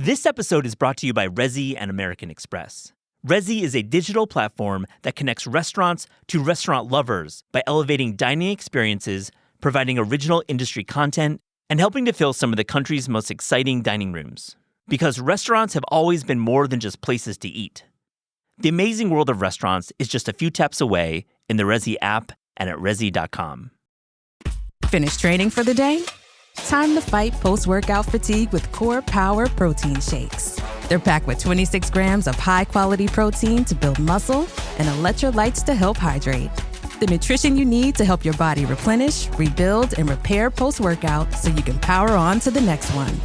This episode is brought to you by Resy and American Express. Resy is a digital platform that connects restaurants to restaurant lovers by elevating dining experiences, providing original industry content, and helping to fill some of the country's most exciting dining rooms. Because restaurants have always been more than just places to eat. The amazing world of restaurants is just a few taps away in the Resy app and at resy.com. Finished training for the day? Time to fight post-workout fatigue with Core Power Protein Shakes. They're packed with 26 grams of high-quality protein to build muscle and electrolytes to help hydrate. The nutrition you need to help your body replenish, rebuild, and repair post-workout so you can power on to the next one.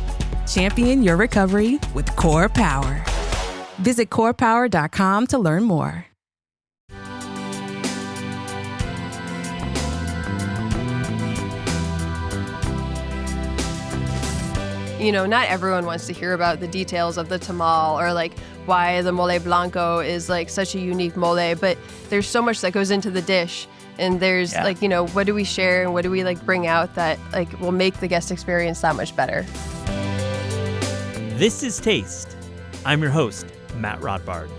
Champion your recovery with Core Power. Visit corepower.com to learn more. You know, not everyone wants to hear about the details of the tamal or like why the mole blanco is like such a unique mole, but there's so much that goes into the dish. And there's like, you know, what do we share and what do we like bring out that like will make the guest experience that much better? This is Taste. I'm your host, Matt Rodbard.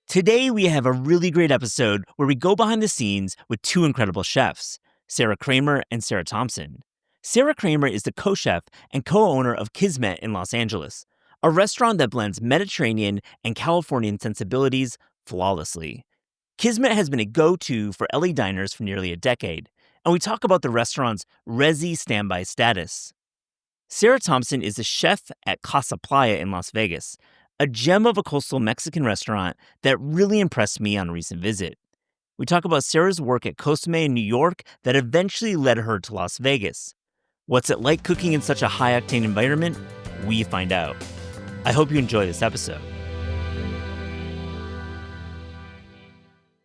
Today, we have a really great episode where we go behind the scenes with two incredible chefs, Sara Kramer and Sara Thompson. Sara Kramer is the co-chef and co-owner of Kismet in Los Angeles, a restaurant that blends Mediterranean and Californian sensibilities flawlessly. Kismet has been a go-to for LA diners for nearly a decade, and we talk about the restaurant's Resy standby status. Sara Thompson is a chef at Casa Playa in Las Vegas, a gem of a coastal Mexican restaurant that really impressed me on a recent visit. We talk about Sara's work at Kismet in New York that eventually led her to Las Vegas. What's it like cooking in such a high-octane environment? We find out. I hope you enjoy this episode.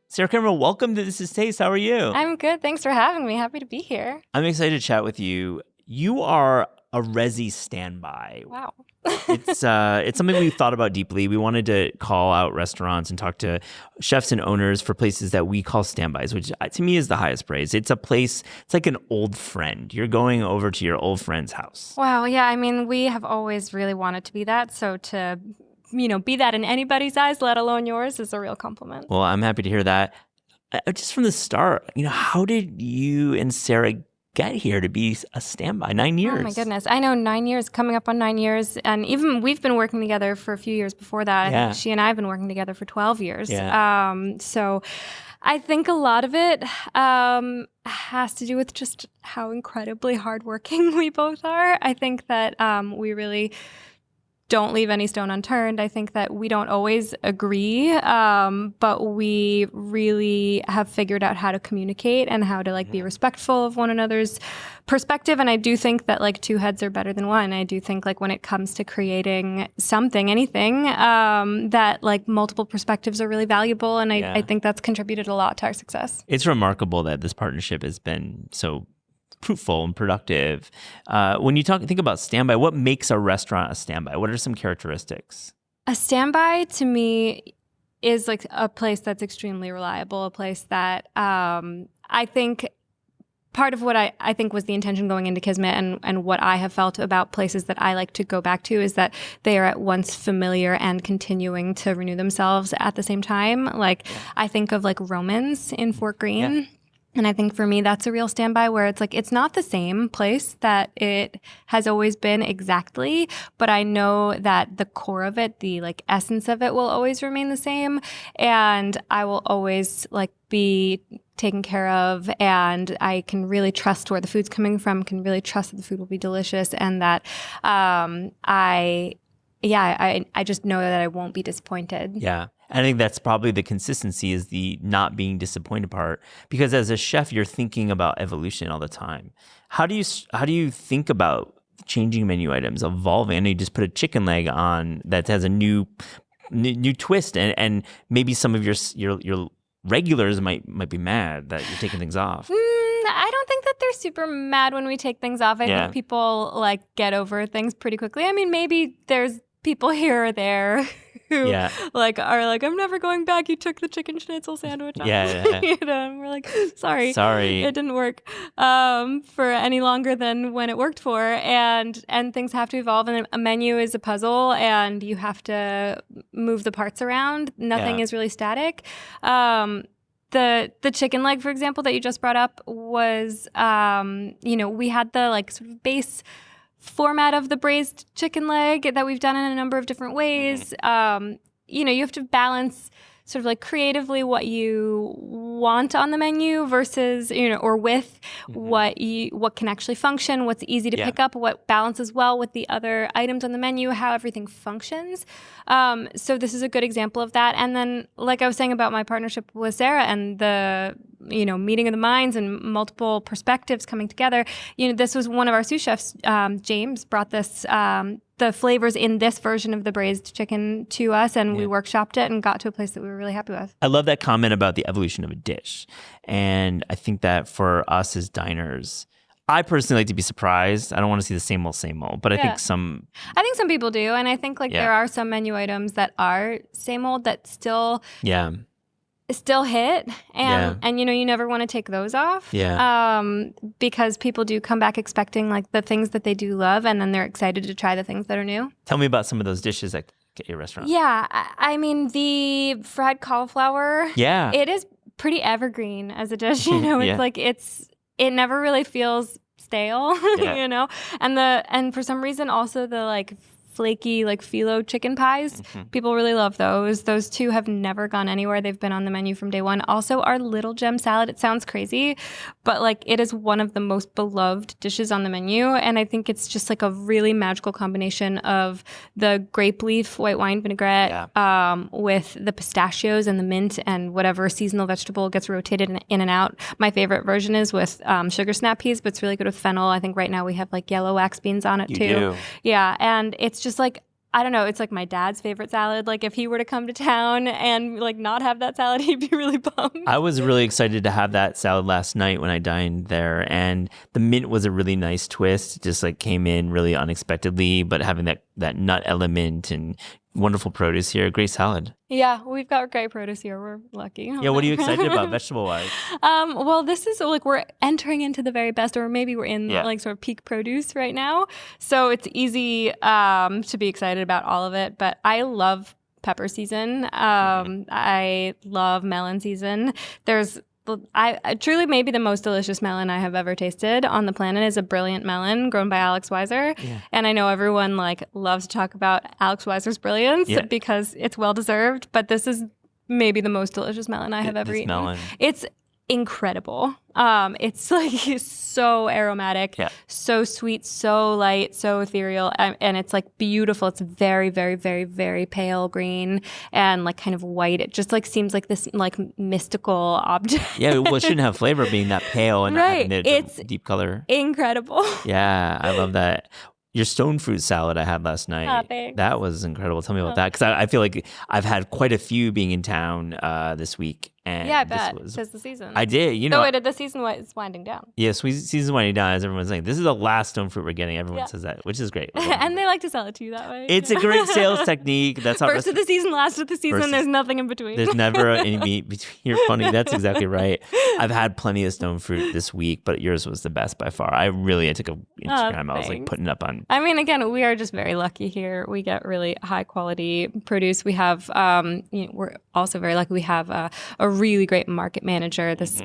Sara Kramer, welcome to This Is Taste. How are you? I'm good. Thanks for having me. Happy to be here. I'm excited to chat with you. You are a Resy standby. Wow. It's something we've thought about deeply. We wanted to call out restaurants and talk to chefs and owners for places that we call standbys, which to me is the highest praise. It's a place, it's like an old friend. You're going over to your old friend's house. Wow. Yeah. I mean, we have always really wanted to be that. So to, be that in anybody's eyes, let alone yours, is a real compliment. Well, I'm happy to hear that. Just from the start, how did you and Sara get here to be a standby? 9 years. Oh my goodness. I know, 9 years, coming up on 9 years. And even we've been working together for a few years before that. Yeah. I think she and I have been working together for 12 years. Yeah. So I think a lot of it has to do with just how incredibly hardworking we both are. I think that we really don't leave any stone unturned. I think that we don't always agree, but we really have figured out how to communicate and how to be respectful of one another's perspective. And I do think that two heads are better than one. I do think when it comes to creating something, anything, that multiple perspectives are really valuable. And I think that's contributed a lot to our success. It's remarkable that this partnership has been so fruitful and productive. When you think about standby, what makes a restaurant a standby? What are some characteristics? A standby to me is a place that's extremely reliable, a place that I think part of what I think was the intention going into Kismet and what I have felt about places that I like to go back to is that they are at once familiar and continuing to renew themselves at the same time. I think of Romans in Fort Greene. Yeah. And I think for me, that's a real standby where it's not the same place that it has always been exactly, but I know that the core of it, the essence of it will always remain the same. And I will always be taken care of, and I can really trust where the food's coming from, can really trust that the food will be delicious, and that I just know that I won't be disappointed. Yeah. I think that's probably the consistency is the not being disappointed part, because as a chef, you're thinking about evolution all the time. How do you think about changing menu items, evolving? I know you just put a chicken leg on that has a new twist, and maybe some of your regulars might be mad that you're taking things off. I don't think that they're super mad when we take things off. I think people get over things pretty quickly. I mean, maybe there's people here or there who Yeah. like are like, I'm never going back. You took the chicken schnitzel sandwich. Yeah. You know, and we're like, sorry, Sorry. it didn't work for any longer than when it worked for, and things have to evolve, and a menu is a puzzle, and you have to move the parts around. Nothing is really static. The chicken leg, for example, that you just brought up was, we had the like sort of base format of the braised chicken leg that we've done in a number of different ways. You have to balance sort of like creatively what you want on the menu versus, or with what can actually function, what's easy to pick up, what balances well with the other items on the menu, how everything functions. So this is a good example of that. And then, like I was saying about my partnership with Sara and the, meeting of the minds and multiple perspectives coming together, this was one of our sous chefs, James, brought this, the flavors in this version of the braised chicken to us, and we workshopped it and got to a place that we were really happy with. I love that comment about the evolution of a dish. And I think that for us as diners, I personally like to be surprised. I don't want to see the same old, but I think some people do. And I think there are some menu items that are same old that still hit, and you never want to take those off, because people do come back expecting like the things that they do love, and then they're excited to try the things that are new. Tell me about some of those dishes at your restaurant. I mean, the fried cauliflower, it is pretty evergreen as a dish. It's like it never really feels stale, and for some reason also the like flaky like phyllo chicken pies. People really love those. Those two have never gone anywhere. They've been on the menu from day one. Also, our little gem salad, it sounds crazy, but like it is one of the most beloved dishes on the menu. And I think it's just like a really magical combination of the grape leaf white wine vinaigrette with the pistachios and the mint and whatever seasonal vegetable gets rotated in and out. My favorite version is with sugar snap peas, but it's really good with fennel. I think right now we have like yellow wax beans on it too. Do. Yeah, and it's just like, I don't know, it's like my dad's favorite salad. Like if he were to come to town and like not have that salad, he'd be really bummed. I was really excited to have that salad last night when I dined there, and the mint was a really nice twist. It just like came in really unexpectedly, but having that nut element and wonderful produce here, great salad. Yeah, we've got great produce here. We're lucky. Yeah, what are you excited about vegetable-wise? Well, this is like we're entering into the very best, or maybe we're in like sort of peak produce right now. So it's easy to be excited about all of it. But I love pepper season. I love melon season. I truly maybe the most delicious melon I have ever tasted on the planet is a brilliant melon grown by Alex Weiser. And I know everyone like loves to talk about Alex Weiser's brilliance because it's well deserved, but this is maybe the most delicious melon I have ever eaten. Melon. It's incredible. It's like so aromatic, so sweet, so light, so ethereal, and it's like beautiful. It's very, very, very, very pale green and like kind of white. It just like seems like this like mystical object. Well, it shouldn't have flavor being that pale and right. having It's deep color. Incredible. Yeah, I love that. Your stone fruit salad I had last night, that was incredible. Tell me about that, because I feel like I've had quite a few being in town this week. And I bet, because the season. I did, the season is winding down. Yeah, season's winding down, as everyone's saying. This is the last stone fruit we're getting. Everyone says that, which is great. And they like to sell it to you that way. It's a great sales technique. That's how first of the season, last of the season, there's nothing in between. There's never any meat between. You're funny. That's exactly right. I've had plenty of stone fruit this week, but yours was the best by far. I took a Instagram. I was like putting up on. I mean, again, we are just very lucky here. We get really high quality produce. We have, we're also very lucky. We have a really great market manager, this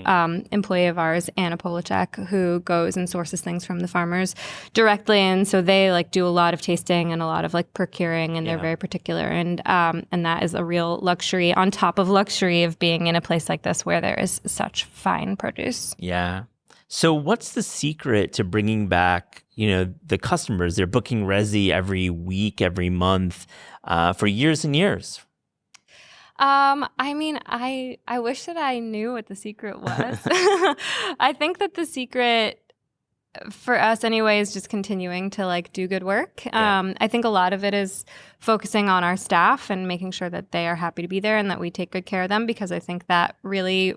employee of ours, Anna Polachek, who goes and sources things from the farmers directly, and so they like do a lot of tasting and a lot of like procuring, and they're very particular, and that is a real luxury on top of luxury of being in a place like this where there is such fine produce. Yeah. So what's the secret to bringing back, the customers? They're booking Resy every week, every month, for years and years. I mean, I wish that I knew what the secret was. I think that the secret for us anyways, just continuing to like do good work. I think a lot of it is focusing on our staff and making sure that they are happy to be there and that we take good care of them, because I think that really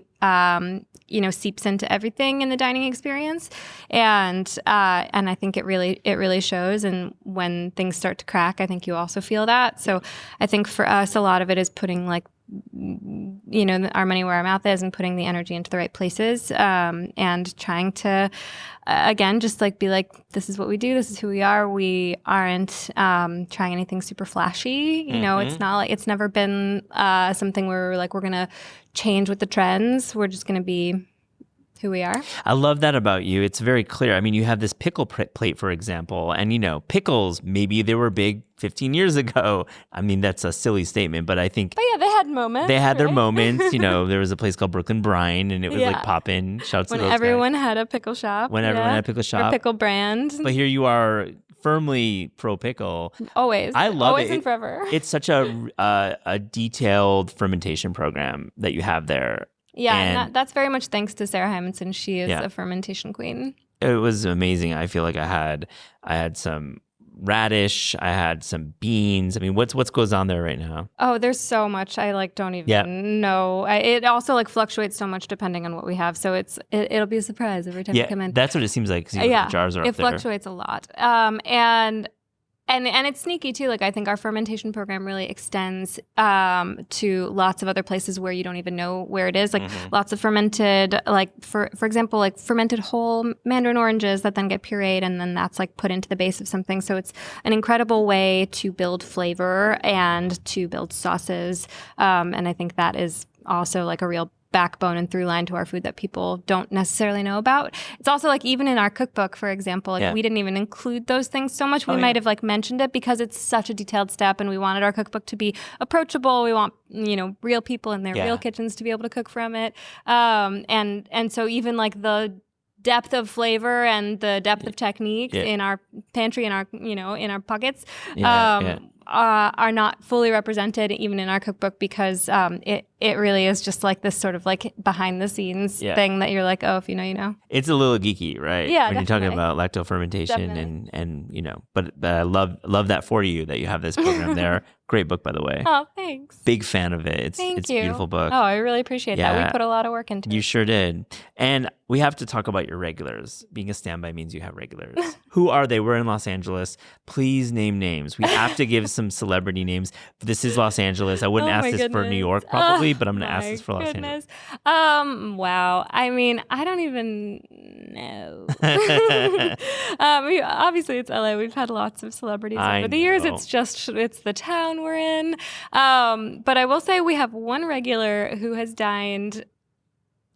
seeps into everything in the dining experience, and I think it really shows. And when things start to crack, I think you also feel that. So I think for us, a lot of it is putting like our money where our mouth is and putting the energy into the right places, and trying to again just like be like, this is what we do, this is who we are. We aren't trying anything super flashy. It's not like, it's never been something where we're like, we're gonna change with the trends. We're just gonna be who we are. I love that about you. It's very clear. I mean, you have this pickle plate, for example, and pickles, maybe they were big 15 years ago. I mean, that's a silly statement, but I think... But yeah, they had moments. They had their moments. There was a place called Brooklyn Brine, and it would like pop in. Shouts to those guys. When everyone had a pickle shop. When everyone had a pickle shop. Or pickle brand. But here you are, firmly pro pickle. Always. I love Always it. and forever. It's such a detailed fermentation program that you have there. Yeah, and that's very much thanks to Sara Hymanson. She is a fermentation queen. It was amazing. I feel like I had some radish, I had some beans. I mean, what's goes on there right now? Oh, there's so much. I don't even know. It also fluctuates so much depending on what we have. So it'll be a surprise every time you come in. That's what it seems like. The jars are up there. It fluctuates a lot. And it's sneaky too. Like I think our fermentation program really extends to lots of other places where you don't even know where it is. Like lots of fermented, like for example, like fermented whole mandarin oranges that then get pureed, and then that's like put into the base of something. So it's an incredible way to build flavor and to build sauces. And I think that is also like a real backbone and through line to our food that people don't necessarily know about. It's also like even in our cookbook, for example, we didn't even include those things so much. We might have like mentioned it because it's such a detailed step, and we wanted our cookbook to be approachable. We want real people in their real kitchens to be able to cook from it. And so even like the depth of flavor and the depth of technique in our pantry, in our pockets, are not fully represented even in our cookbook, because it really is just like this sort of like behind the scenes thing that you're like, oh, if you know, you know. It's a little geeky, right? Yeah, when you're talking about lacto fermentation and but I love that for you that you have this program there. Great book, by the way. Oh, thanks. Big fan of it. It's a beautiful book. Oh, I really appreciate that. We put a lot of work into it. You sure did. And we have to talk about your regulars. Being a standby means you have regulars. Who are they? We're in Los Angeles. Please name names. We have to give some celebrity names. This is Los Angeles. I wouldn't ask this for New York probably, but I'm going to ask this for Los Angeles. Wow. I mean, I don't even know. Obviously, it's LA. We've had lots of celebrities over the years. It's the town we're in. But I will say we have one regular who has dined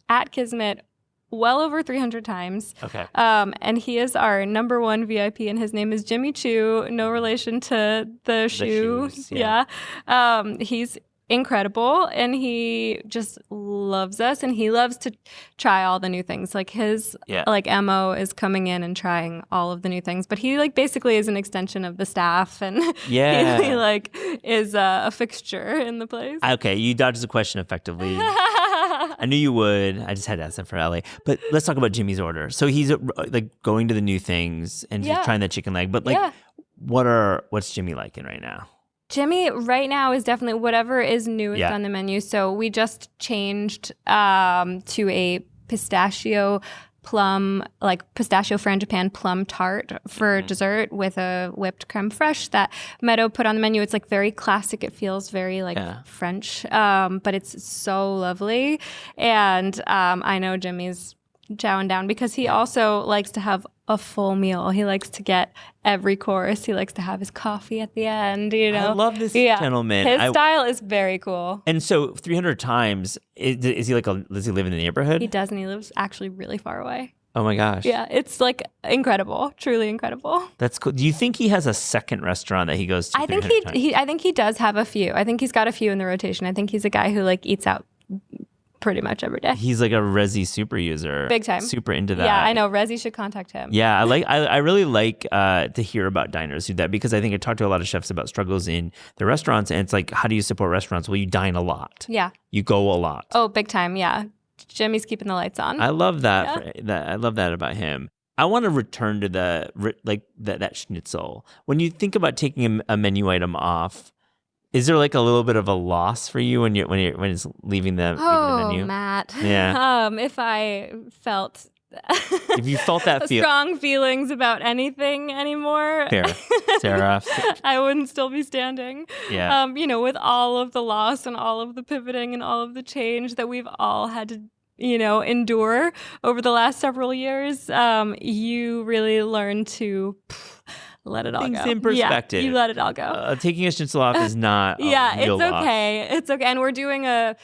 at Kismet well over 300 times. Okay. And he is our number one VIP, and his name is Jimmy Choo. No relation to the shoe. Shoes, He's incredible, and he just loves us, and he loves to try all the new things. Like his MO is coming in and trying all of the new things, but he like basically is an extension of the staff, and he like is a fixture in the place. Okay, you dodged the question effectively. I knew you would. I just had to ask that for LA. But let's talk about Jimmy's order. So he's like going to the new things and he's trying that chicken leg. But like, what's Jimmy liking right now? Jimmy right now is definitely whatever is newest on the menu. So we just changed to a pistachio frangipane plum tart for dessert with a whipped creme fraiche that Meadow put on the menu. It's like very classic. It feels very like French, but it's so lovely. And I know Jimmy's chowing down because he also likes to have a full meal. He likes to get every course. He likes to have his coffee at the end, I love this gentleman. His style is very cool. And so 300 times, does he live in the neighborhood? He does, and he lives actually really far away. Oh my gosh. Yeah, it's like incredible, truly incredible. That's cool. Do you think he has a second restaurant that he goes to? I think I think he does have a few. I think he's got a few in the rotation. I think he's a guy who like eats out pretty much every day. He's like a Resy super user. Big time. Super into that. Yeah, I know. Resy should contact him. Yeah, I really like to hear about diners who do that, because I think I talk to a lot of chefs about struggles in the restaurants, and it's like, how do you support restaurants? Well, you dine a lot. Yeah. You go a lot. Oh, big time. Yeah. Jimmy's keeping the lights on. I love that. I love that about him. I want to return to that schnitzel. When you think about taking a menu item off, is there like a little bit of a loss for you when it's leaving the menu? Oh, Matt. Yeah. If I felt if you felt that strong feelings about anything anymore, fair, Sarah, I wouldn't still be standing. Yeah. With all of the loss and all of the pivoting and all of the change that we've all had to endure over the last several years, you really learn to let it all things go. in perspective. Yeah, you let it all go. Taking a schnitzel off is not it's real loss. okay. It's okay. And we're doing at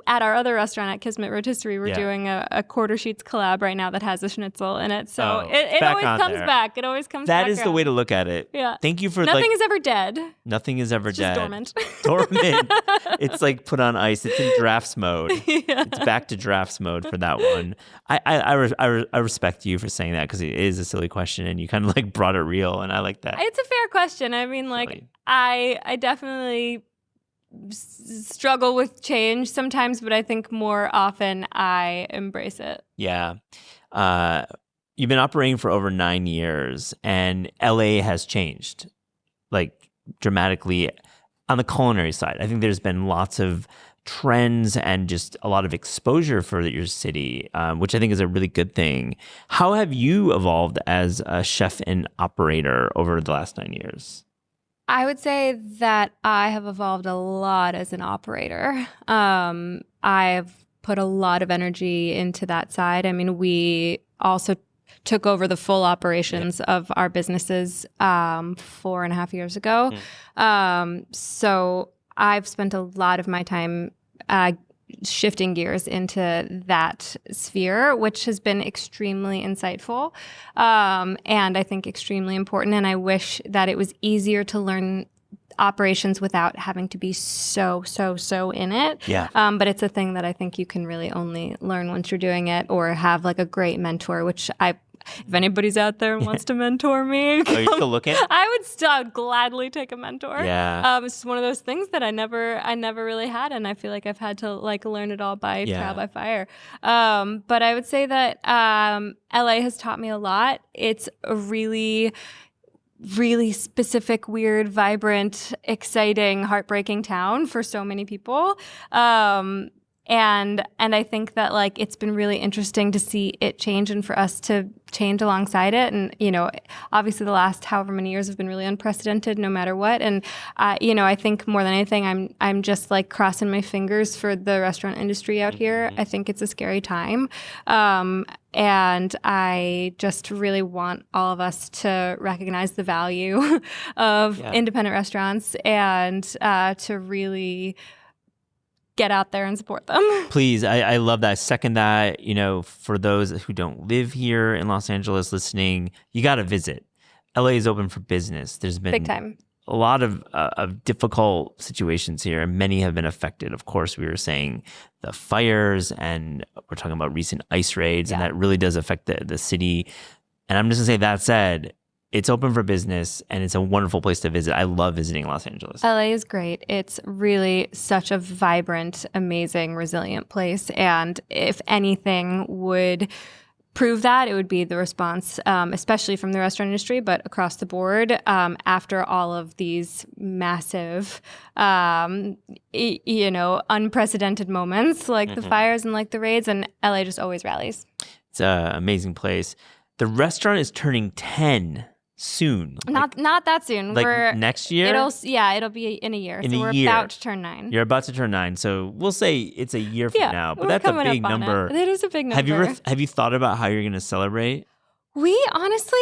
our other restaurant at Kismet Rotisserie, we're doing a quarter sheets collab right now that has a schnitzel in it. So it always comes back. It always comes back. That is the way to look at it. Yeah. Thank you for Nothing is ever dead. Nothing is ever It's dead. just dormant. Dormant. It's like put on ice. It's in drafts mode. Yeah. It's back to drafts mode for that one. I respect you for saying that because it is a silly question and you kind of like brought it real and I like that. It's a fair question. I mean, like Silly. I definitely struggle with change sometimes, but I think more often I embrace it. Yeah. You've been operating for over 9 years and LA has changed like dramatically on the culinary side. I think there's been lots of trends and just a lot of exposure for your city, which I think is a really good thing. How have you evolved as a chef and operator over the last 9 years? I would say that I have evolved a lot as an operator. I've put a lot of energy into that side. I mean, we also took over the full operations of our businesses 4.5 years ago. So I've spent a lot of my time shifting gears into that sphere, which has been extremely insightful and I think extremely important. And I wish that it was easier to learn operations without having to be so in it. Yeah. But it's a thing that I think you can really only learn once you're doing it or have like a great mentor, which if anybody's out there and wants to mentor me, Are you still looking? I'd gladly take a mentor. Yeah. It's just one of those things that I never really had, and I feel like I've had to like learn it all by trial by fire. But I would say that LA has taught me a lot. It's a really specific, weird, vibrant, exciting, heartbreaking town for so many people. And I think that like it's been really interesting to see it change and for us to change alongside it. And obviously the last however many years have been really unprecedented, no matter what. And I think more than anything, I'm just like crossing my fingers for the restaurant industry out here. I think it's a scary time. And I just really want all of us to recognize the value of independent restaurants and to really get out there and support them. Please, I love that. Second that, for those who don't live here in Los Angeles listening, you got to visit. LA is open for business. There's been big time. A lot of difficult situations here, and many have been affected. Of course, we were saying the fires, and we're talking about recent ice raids, and that really does affect the city. And I'm just going to say, that said, it's open for business, and it's a wonderful place to visit. I love visiting Los Angeles. LA is great. It's really such a vibrant, amazing, resilient place. And if anything would prove that, it would be the response, especially from the restaurant industry, but across the board, after all of these massive, unprecedented moments like the fires and like the raids, and LA just always rallies. It's an amazing place. The restaurant is turning 10 soon. Not that soon. Like next year? It'll be in a year. We're about to turn 9. You're about to turn 9. So we'll say it's a year from now. But that's a big number. It is a big number. Have you thought about how you're going to celebrate? We honestly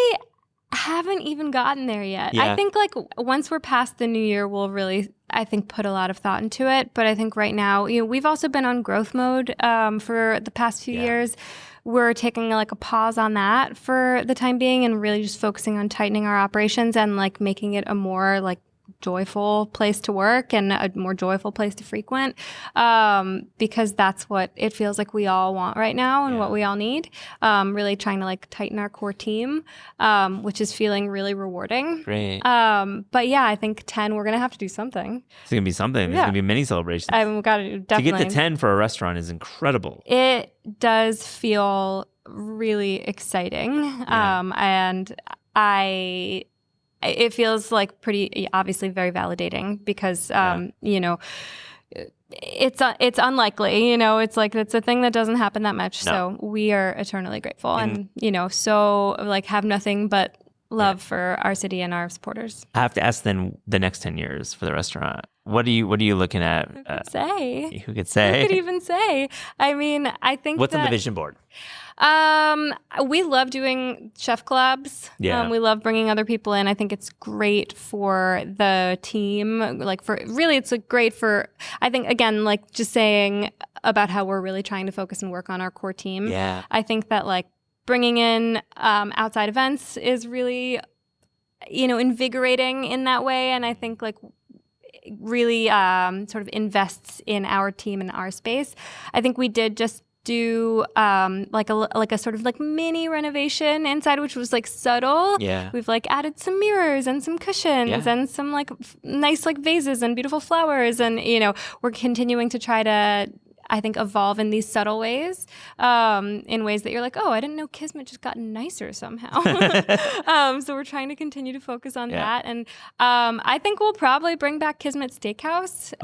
haven't even gotten there yet. Yeah. I think like once we're past the new year, we'll really, I think, put a lot of thought into it. But I think right now, we've also been on growth mode for the past few years. We're taking like a pause on that for the time being and really just focusing on tightening our operations and like making it a more like joyful place to work and a more joyful place to frequent, because that's what it feels like we all want right now and what we all need. Really trying to like tighten our core team, which is feeling really rewarding. Great. But yeah, I think 10, we're going to have to do something. It's going to be something. There's going to be many celebrations. I've got to definitely. To get to 10 for a restaurant is incredible. It does feel really exciting. And it feels like pretty, obviously very validating because, you know, it's unlikely, you know, it's like, it's a thing that doesn't happen that much. No. So we are eternally grateful and, you know, so like have nothing but love for our city and our supporters. I have to ask then the next 10 years for the restaurant. What are you looking at? Who could say? Who could say? Who could even say? I mean, I think What's on the vision board? We love doing chef collabs. Yeah. We love bringing other people in. I think it's great for the team. Like it's great for, I think, again, like just saying about how we're really trying to focus and work on our core team. Yeah. I think that like bringing in outside events is really, you know, invigorating in that way. And I think like really sort of invests in our team and our space. I think we did just do like a sort of like mini renovation inside, which was like subtle. Yeah. We've like added some mirrors and some cushions and some like nice like vases and beautiful flowers, and you know, we're continuing to try to, I think, evolve in these subtle ways, in ways that you're like, oh, I didn't know Kismet just got nicer somehow. So we're trying to continue to focus on that. And I think we'll probably bring back Kismet Steakhouse,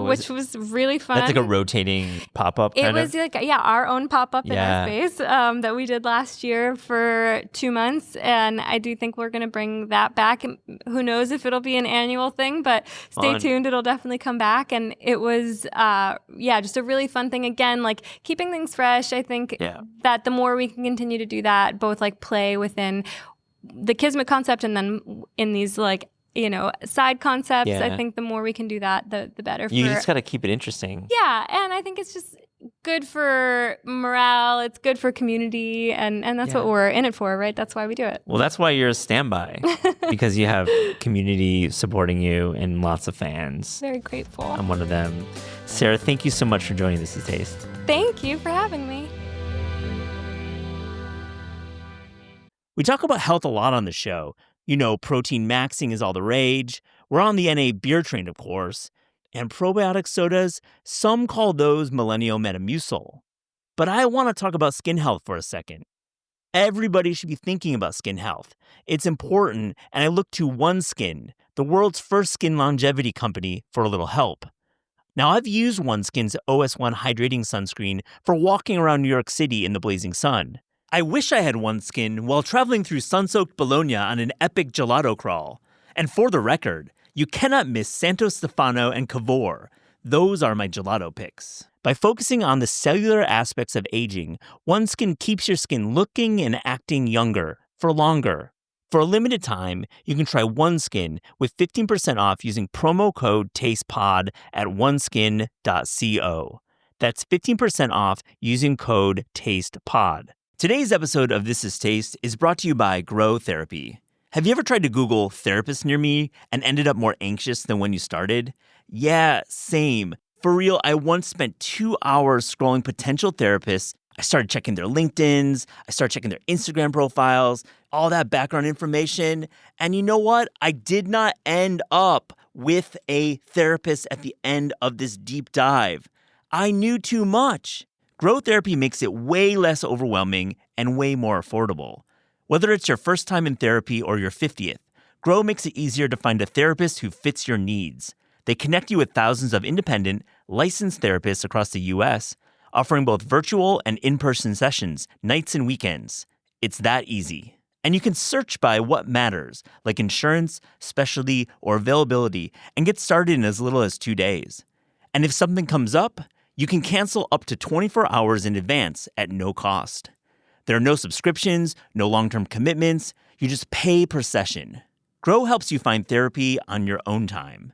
which was really fun. That's like a rotating pop-up kind of? It was like, our own pop-up in our space that we did last year for 2 months. And I do think we're going to bring that back. And who knows if it'll be an annual thing, but stay tuned. It'll definitely come back. And it was, just a really fun thing. Again, like keeping things fresh. I think that the more we can continue to do that, both like play within the Kismet concept and then in these like, you know, side concepts, I think the more we can do that, the better. You just got to keep it interesting. Yeah. And I think it's just good for morale. It's good for community. And that's what we're in it for, right? That's why we do it. Well, that's why you're a standby, because you have community supporting you and lots of fans. Very grateful. I'm one of them. Sara, thank you so much for joining This Is Taste. Thank you for having me. We talk about health a lot on the show. You know, protein maxing is all the rage. We're on the NA beer train, of course. And probiotic sodas, some call those millennial Metamucil. But I want to talk about skin health for a second. Everybody should be thinking about skin health. It's important, and I look to OneSkin, the world's first skin longevity company, for a little help. Now, I've used OneSkin's OS1 hydrating sunscreen for walking around New York City in the blazing sun. I wish I had OneSkin while traveling through sun-soaked Bologna on an epic gelato crawl. And for the record, you cannot miss Santo Stefano and Cavour. Those are my gelato picks. By focusing on the cellular aspects of aging, OneSkin keeps your skin looking and acting younger for longer. For a limited time, you can try OneSkin with 15% off using promo code TASTEPOD at oneskin.co. That's 15% off using code TASTEPOD. Today's episode of This Is Taste is brought to you by Grow Therapy. Have you ever tried to Google therapist near me and ended up more anxious than when you started? Yeah, same. For real, I once spent 2 hours scrolling potential therapists. I started checking their LinkedIns. I started checking their Instagram profiles, all that background information. And you know what? I did not end up with a therapist at the end of this deep dive. I knew too much. Grow Therapy makes it way less overwhelming and way more affordable. Whether it's your first time in therapy or your 50th, Grow makes it easier to find a therapist who fits your needs. They connect you with thousands of independent, licensed therapists across the U.S., offering both virtual and in-person sessions, nights and weekends. It's that easy. And you can search by what matters, like insurance, specialty, or availability, and get started in as little as 2 days. And if something comes up, you can cancel up to 24 hours in advance at no cost. There are no subscriptions, no long-term commitments. You just pay per session. Grow helps you find therapy on your own time.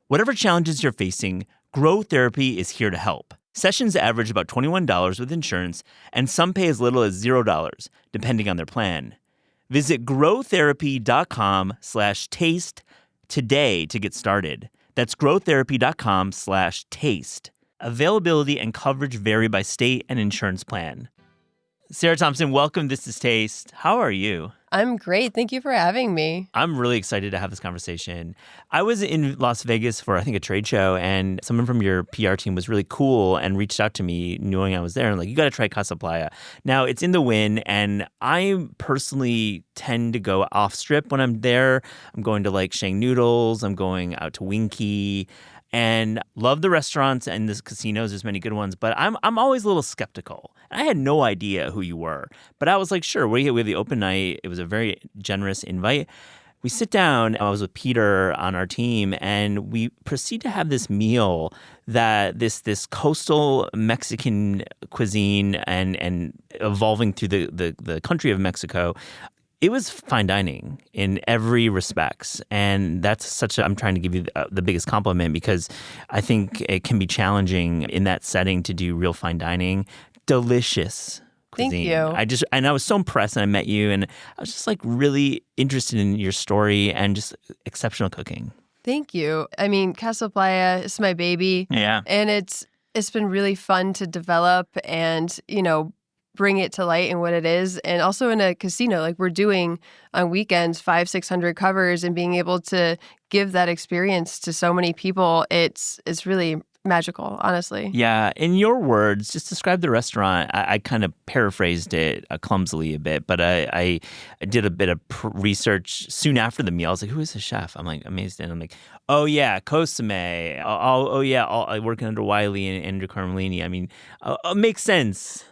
Whatever challenges you're facing, Grow Therapy is here to help. Sessions average about $21 with insurance, and some pay as little as $0, depending on their plan. Visit growtherapy.com/taste today to get started. That's growtherapy.com/taste. Availability and coverage vary by state and insurance plan. Sarah Thompson, welcome. This is Taste. How are you? I'm great. Thank you for having me. I'm really excited to have this conversation. I was in Las Vegas for, I think, a trade show, and someone from your PR team was really cool and reached out to me knowing I was there and like, you got to try Casa Playa. Now, it's in the Wynn, and I personally tend to go off strip when I'm there. I'm going to like Shang Noodles. I'm going out to Winky. And love the restaurants and the casinos. There's many good ones, but I'm always a little skeptical. I had no idea who you were, but I was like, sure, we have the open night. It was a very generous invite. We sit down. I was with Peter on our team, and we proceed to have this meal that this coastal Mexican cuisine and evolving through the country of Mexico. It was fine dining in every respects. And that's I'm trying to give you the biggest compliment because I think it can be challenging in that setting to do real fine dining. Delicious cuisine. Thank you. I was so impressed and I met you and I was just like really interested in your story and just exceptional cooking. Thank you. I mean, Casa Playa is my baby. Yeah. And it's been really fun to develop and, bring it to light in what it is. And also in a casino, like we're doing on weekends, 500-600 covers and being able to give that experience to so many people. It's really magical, honestly. Yeah. In your words, just describe the restaurant. I kind of paraphrased it clumsily a bit, but I did a bit of research soon after the meal. I was like, who is the chef? I'm like amazed. And I'm like, oh, yeah, Cosime. Oh, yeah, working under Wiley and Andrew Carmelini. I mean, it makes sense.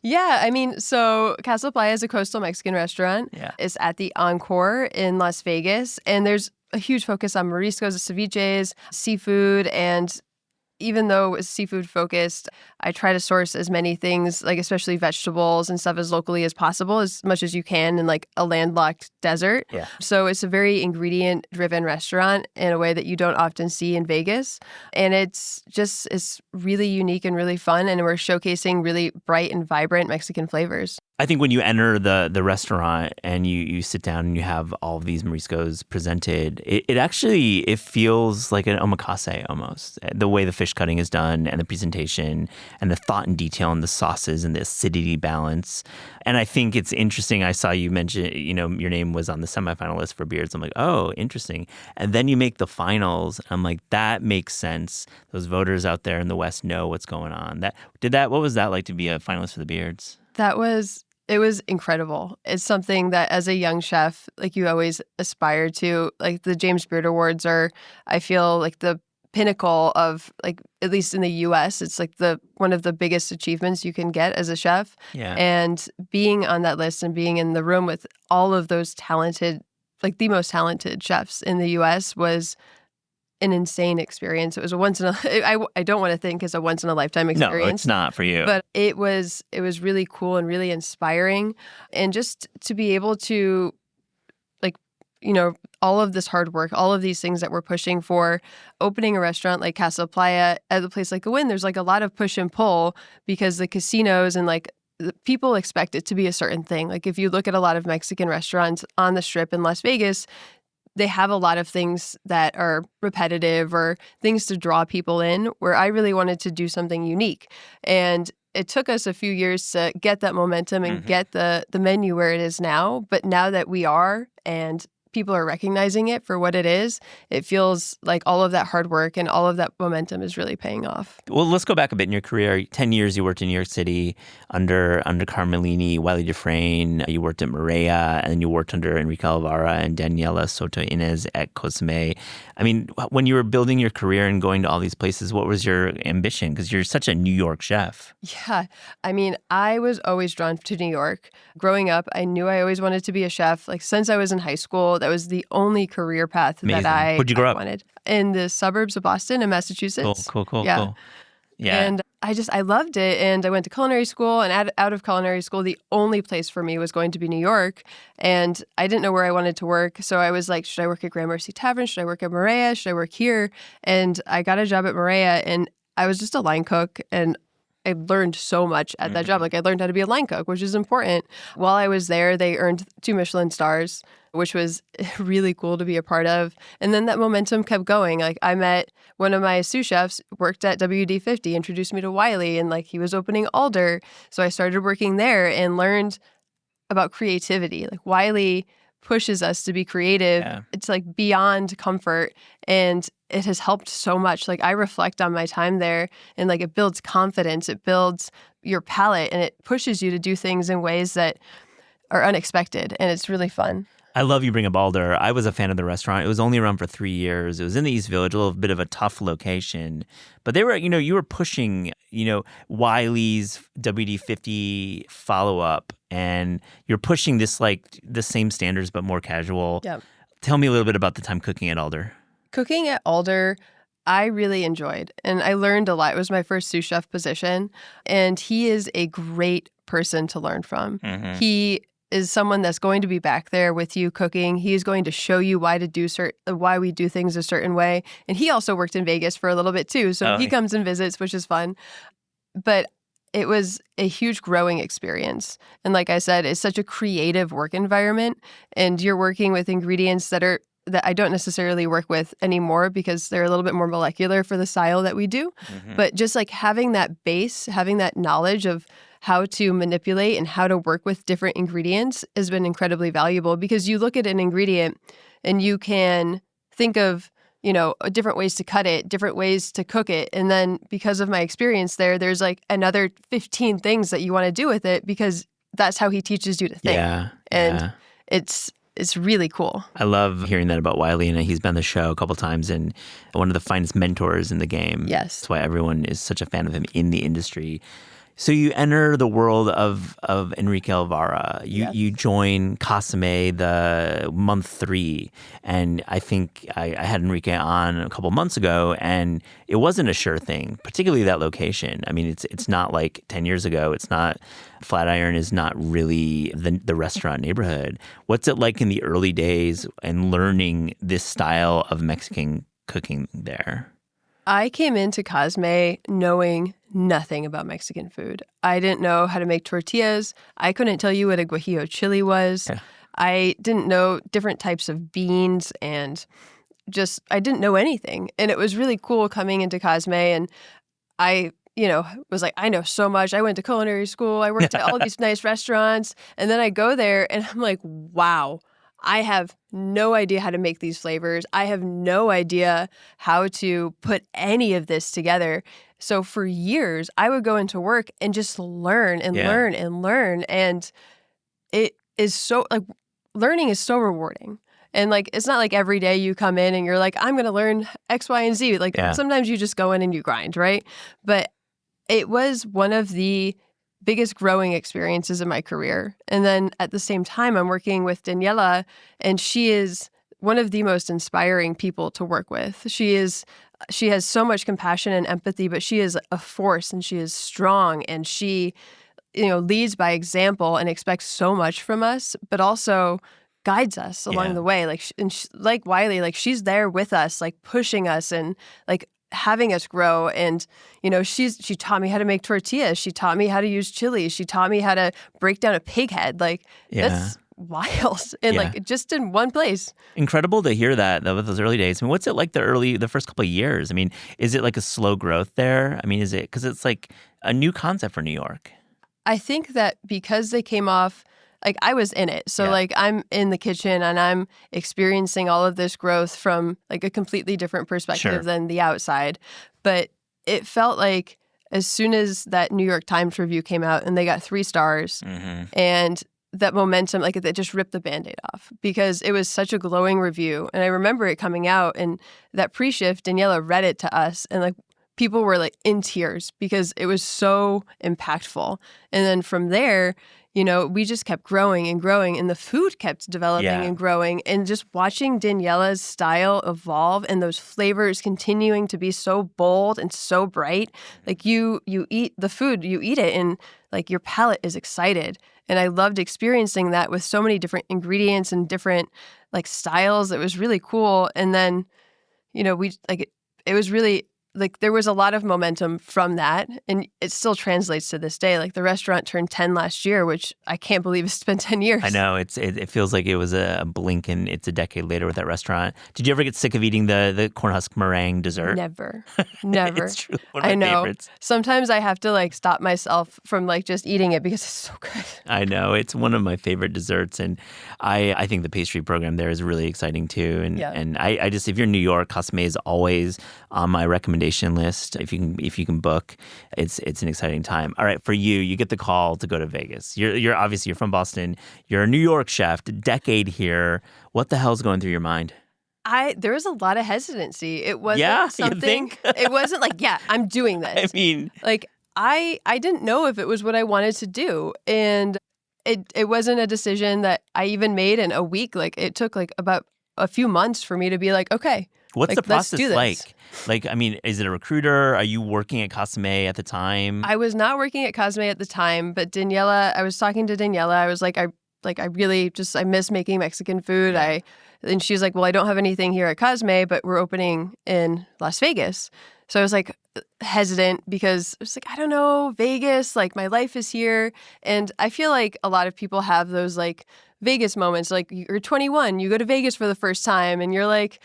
Yeah, I mean, so Casa Playa is a coastal Mexican restaurant. Yeah. It's at the Encore in Las Vegas, and there's a huge focus on mariscos, ceviches, seafood, and even though it's seafood focused, I try to source as many things, like especially vegetables and stuff as locally as possible, as much as you can in like a landlocked desert. Yeah. So it's a very ingredient driven restaurant in a way that you don't often see in Vegas. And it's really unique and really fun. And we're showcasing really bright and vibrant Mexican flavors. I think when you enter the restaurant and you sit down and you have all of these mariscos presented, it feels like an omakase almost. The way the fish cutting is done and the presentation and the thought and detail and the sauces and the acidity balance. And I think it's interesting. I saw you mention, your name was on the semifinalist for beards. I'm like, oh, interesting. And then you make the finals. I'm like, that makes sense. Those voters out there in the West know what's going on. What was that like to be a finalist for the beards? It was incredible. It's something that as a young chef, like you always aspire to. Like the James Beard Awards are, I feel like the pinnacle of like, at least in the US, it's like one of the biggest achievements you can get as a chef. Yeah. And being on that list and being in the room with all of those talented, like the most talented chefs in the US was an insane experience. It was I don't want to think it's a once in a lifetime experience. No, it's not for you. But it was really cool and really inspiring. And just to be able to all of this hard work, all of these things that we're pushing for, opening a restaurant like Casa Playa at a place like the Wynn, there's like a lot of push and pull because the casinos and like the people expect it to be a certain thing. Like if you look at a lot of Mexican restaurants on the Strip in Las Vegas, they have a lot of things that are repetitive or things to draw people in, where I really wanted to do something unique. And it took us a few years to get that momentum and get the menu where it is now. But now that we are and people are recognizing it for what it is, it feels like all of that hard work and all of that momentum is really paying off. Well, let's go back a bit in your career. 10 years you worked in New York City under Carmelini, Wiley Dufresne. You worked at Maria, and then you worked under Enrique Alvara and Daniela Soto Inez at Cosme. I mean, when you were building your career and going to all these places, what was your ambition? Because you're such a New York chef. Yeah. I mean, I was always drawn to New York. Growing up, I knew I always wanted to be a chef. Like since I was in high school, that was the only career path Amazing. that Where'd you grow up? wanted. In the suburbs of Boston and Massachusetts. Cool. Yeah. Yeah. And I loved it. And I went to culinary school, and out of culinary school, the only place for me was going to be New York. And I didn't know where I wanted to work. So I was like, should I work at Gramercy Tavern? Should I work at Maria? Should I work here? And I got a job at Maria, and I was just a line cook. And I learned so much at that job. Like I learned how to be a line cook, which is important. While I was there, they earned 2 Michelin stars, which was really cool to be a part of. And then that momentum kept going. Like I met one of my sous chefs, worked at WD-50, introduced me to Wiley, and like he was opening Alder. So I started working there and learned about creativity. Like Wiley pushes us to be creative. Yeah. It's like beyond comfort, and it has helped so much. Like I reflect on my time there, and like it builds confidence, it builds your palate, and it pushes you to do things in ways that are unexpected, and it's really fun. I love you bring up Alder. I was a fan of the restaurant. It was only around for 3 years. It was in the East Village, a little bit of a tough location. But they were, you were pushing, Wiley's WD-50 follow-up, and you're pushing this, like, the same standards but more casual. Yeah. Tell me a little bit about the time cooking at Alder. Cooking at Alder, I really enjoyed, and I learned a lot. It was my first sous chef position, and he is a great person to learn from. Mm-hmm. He is someone that's going to be back there with you cooking. He's going to show you why we do things a certain way. And he also worked in Vegas for a little bit too, so he comes and visits, which is fun. But it was a huge growing experience. And like I said, it's such a creative work environment, and you're working with ingredients that I don't necessarily work with anymore because they're a little bit more molecular for the style that we do. Mm-hmm. But just like having that base, having that knowledge of how to manipulate and how to work with different ingredients has been incredibly valuable, because you look at an ingredient and you can think of, different ways to cut it, different ways to cook it. And then because of my experience there's like another 15 things that you want to do with it, because that's how he teaches you to think. Yeah. And it's really cool. I love hearing that about Wiley, and he's been on the show a couple times and one of the finest mentors in the game. Yes. That's why everyone is such a fan of him in the industry. So you enter the world of Enrique Alvara. You join Casa the month 3, and I think I had Enrique on a couple months ago, and it wasn't a sure thing, particularly that location. I mean, it's not like 10 years ago. It's not Flatiron is not really the restaurant neighborhood. What's it like in the early days and learning this style of Mexican cooking there? I came into Kismet knowing nothing about Mexican food. I didn't know how to make tortillas. I couldn't tell you what a guajillo chili was. Yeah. I didn't know different types of beans, and I didn't know anything. And it was really cool coming into Kismet, and I was like, I know so much. I went to culinary school. I worked at all these nice restaurants. And then I go there and I'm like, wow, I have no idea how to make these flavors. I have no idea how to put any of this together. So for years, I would go into work and just learn and learn and learn. And it is so, like, learning is so rewarding. And, like, it's not like every day you come in and you're like, I'm going to learn X, Y, and Z. Like, sometimes you just go in and you grind, right? But it was one of the biggest growing experiences in my career. And then at the same time, I'm working with Daniela, and she is one of the most inspiring people to work with. She has so much compassion and empathy, but she is a force, and she is strong, and she, leads by example and expects so much from us, but also guides us along the way. Like Wiley, like she's there with us, like pushing us and like having us grow. And, she taught me how to make tortillas. She taught me how to use chilies. She taught me how to break down a pig head. Like, that's wild. And like just in one place. Incredible to hear that, though, with those early days. I mean, what's it like the first couple of years? I mean, is it like a slow growth there? I mean, is it, because it's like a new concept for New York? I think that because they came off, like, I was in it. So like I'm in the kitchen and I'm experiencing all of this growth from like a completely different perspective than the outside. But it felt like as soon as that New York Times review came out and they got 3 stars, and that momentum, like, that just ripped the Band-Aid off, because it was such a glowing review. And I remember it coming out, and that pre-shift, Daniela read it to us, and like people were like in tears because it was so impactful. And then from there, we just kept growing and growing, and the food kept developing and growing, and just watching Daniela's style evolve and those flavors continuing to be so bold and so bright. Like you eat the food, you eat it, and like your palate is excited. And I loved experiencing that with so many different ingredients and different like styles. It was really cool. And then, it was really like there was a lot of momentum from that, and it still translates to this day. Like the restaurant turned 10 last year, which I can't believe it's been 10 years. I know. It feels like it was a blink and it's a decade later with that restaurant. Did you ever get sick of eating the corn husk meringue dessert? Never. Never. It's truly one of my I know. favorites. Sometimes I have to like stop myself from like just eating it because it's so good. I know. It's one of my favorite desserts. And I think the pastry program there is really exciting too. And I just, if you're in New York, Kismet is always on my recommendation list. If you can book, it's an exciting time. All right, for you get the call to go to Vegas. You're obviously from Boston. You're a New York chef, decade here. What the hell's going through your mind? There was a lot of hesitancy. It wasn't something. It wasn't like, I'm doing this. I mean, like I didn't know if it was what I wanted to do, and it wasn't a decision that I even made in a week. Like it took like about a few months for me to be like, okay. What's like, the process let's do this. like? Like, I mean, is it a recruiter? Are you working at Kismet at the time? I was not working at Kismet at the time, but I was talking to Daniela. I was like, I really just, I miss making Mexican food. Yeah. And she's like, well, I don't have anything here at Kismet, but we're opening in Las Vegas. So I was like hesitant because I was like, I don't know, Vegas, like my life is here. And I feel like a lot of people have those like Vegas moments. Like you're 21, you go to Vegas for the first time and you're like,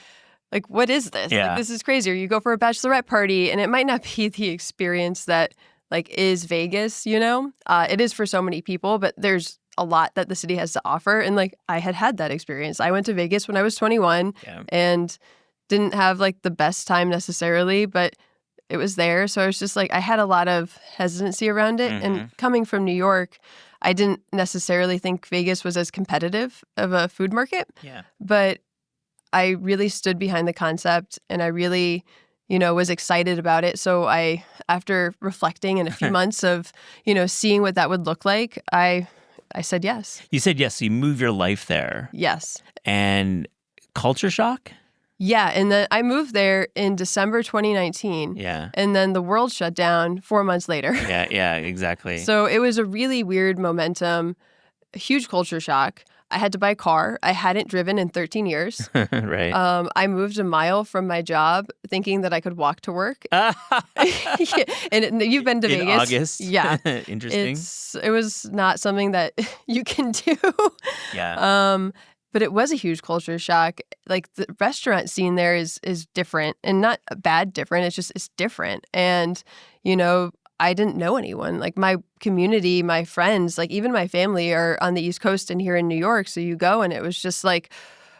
what is this? Yeah. Like, this is crazy. Or you go for a bachelorette party and it might not be the experience that like is Vegas, you know? It is for so many people, but there's a lot that the city has to offer. And like I had that experience. I went to Vegas when I was 21 and didn't have like the best time necessarily, but it was there. So I was just like, I had a lot of hesitancy around it. Mm-hmm. And coming from New York, I didn't necessarily think Vegas was as competitive of a food market. Yeah. But I really stood behind the concept and I really, was excited about it. So after reflecting in a few months of, seeing what that would look like, I said yes. You said yes. So you move your life there. Yes. And culture shock? Yeah. And then I moved there in December 2019. Yeah. And then the world shut down 4 months later. Yeah, exactly. So it was a really weird momentum, a huge culture shock. I had to buy a car. I hadn't driven in 13 years. Right. I moved a mile from my job thinking that I could walk to work. And you've been to In Vegas. August? Yeah. Interesting. It was not something that you can do. Yeah. But it was a huge culture shock. Like the restaurant scene there is different, and not bad different. It's different. And, I didn't know anyone. Like my community, my friends, like even my family are on the East Coast and here in New York. So you go and it was just like,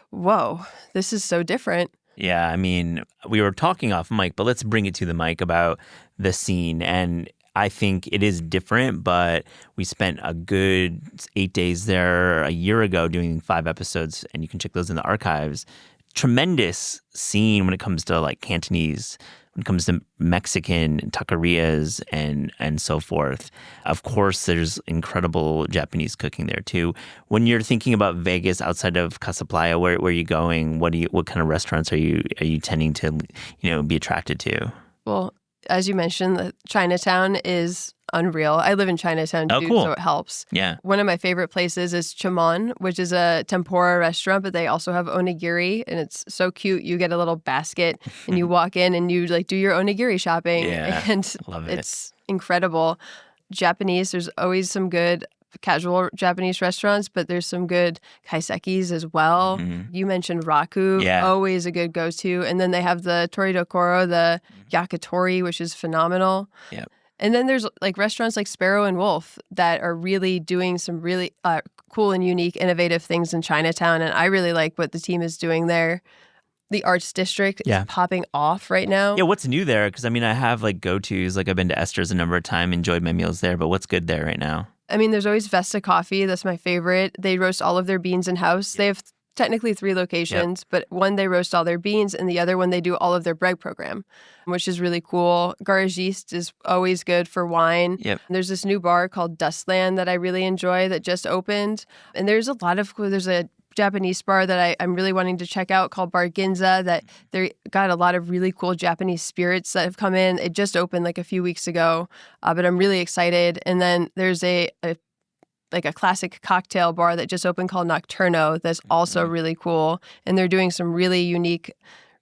whoa, this is so different. Yeah, I mean, we were talking off mic, but let's bring it to the mic about the scene. And I think it is different, but we spent a good 8 days there a year ago doing 5 episodes, and you can check those in the archives. Tremendous scene when it comes to like Cantonese, when it comes to Mexican and taquerias and so forth. Of course, there's incredible Japanese cooking there too. When you're thinking about Vegas outside of Casa Playa, where are you going? What kind of restaurants are you tending to be attracted to? Well, as you mentioned, the Chinatown is unreal. I live in Chinatown too, cool. so it helps. Yeah. One of my favorite places is Chamon, which is a tempura restaurant, but they also have onigiri, and it's so cute. You get a little basket, and you walk in, and you like do your onigiri shopping, and love it. It's incredible. Japanese, there's always some good casual Japanese restaurants, but there's some good kaisekis as well. Mm-hmm. You mentioned raku, always a good go-to. And then they have the toridokoro, the yakitori, which is phenomenal. Yep. And then there's like restaurants like Sparrow and Wolf that are really doing some really cool and unique, innovative things in Chinatown. And I really like what the team is doing there. The Arts District is popping off right now. Yeah, what's new there? Because I mean, I have like go-tos. Like I've been to Esther's a number of times, enjoyed my meals there. But what's good there right now? I mean, there's always Vesta Coffee. That's my favorite. They roast all of their beans in-house. They have technically 3 locations, but one they roast all their beans, and the other one they do all of their bread program, which is really cool. Garagiste is always good for wine. Yep. There's this new bar called Dustland that I really enjoy that just opened. And there's a Japanese bar that I'm really wanting to check out called Bar Ginza that they got a lot of really cool Japanese spirits that have come in. It just opened like a few weeks ago, but I'm really excited. And then there's a classic cocktail bar that just opened called Nocturno that's also really cool. And they're doing some really unique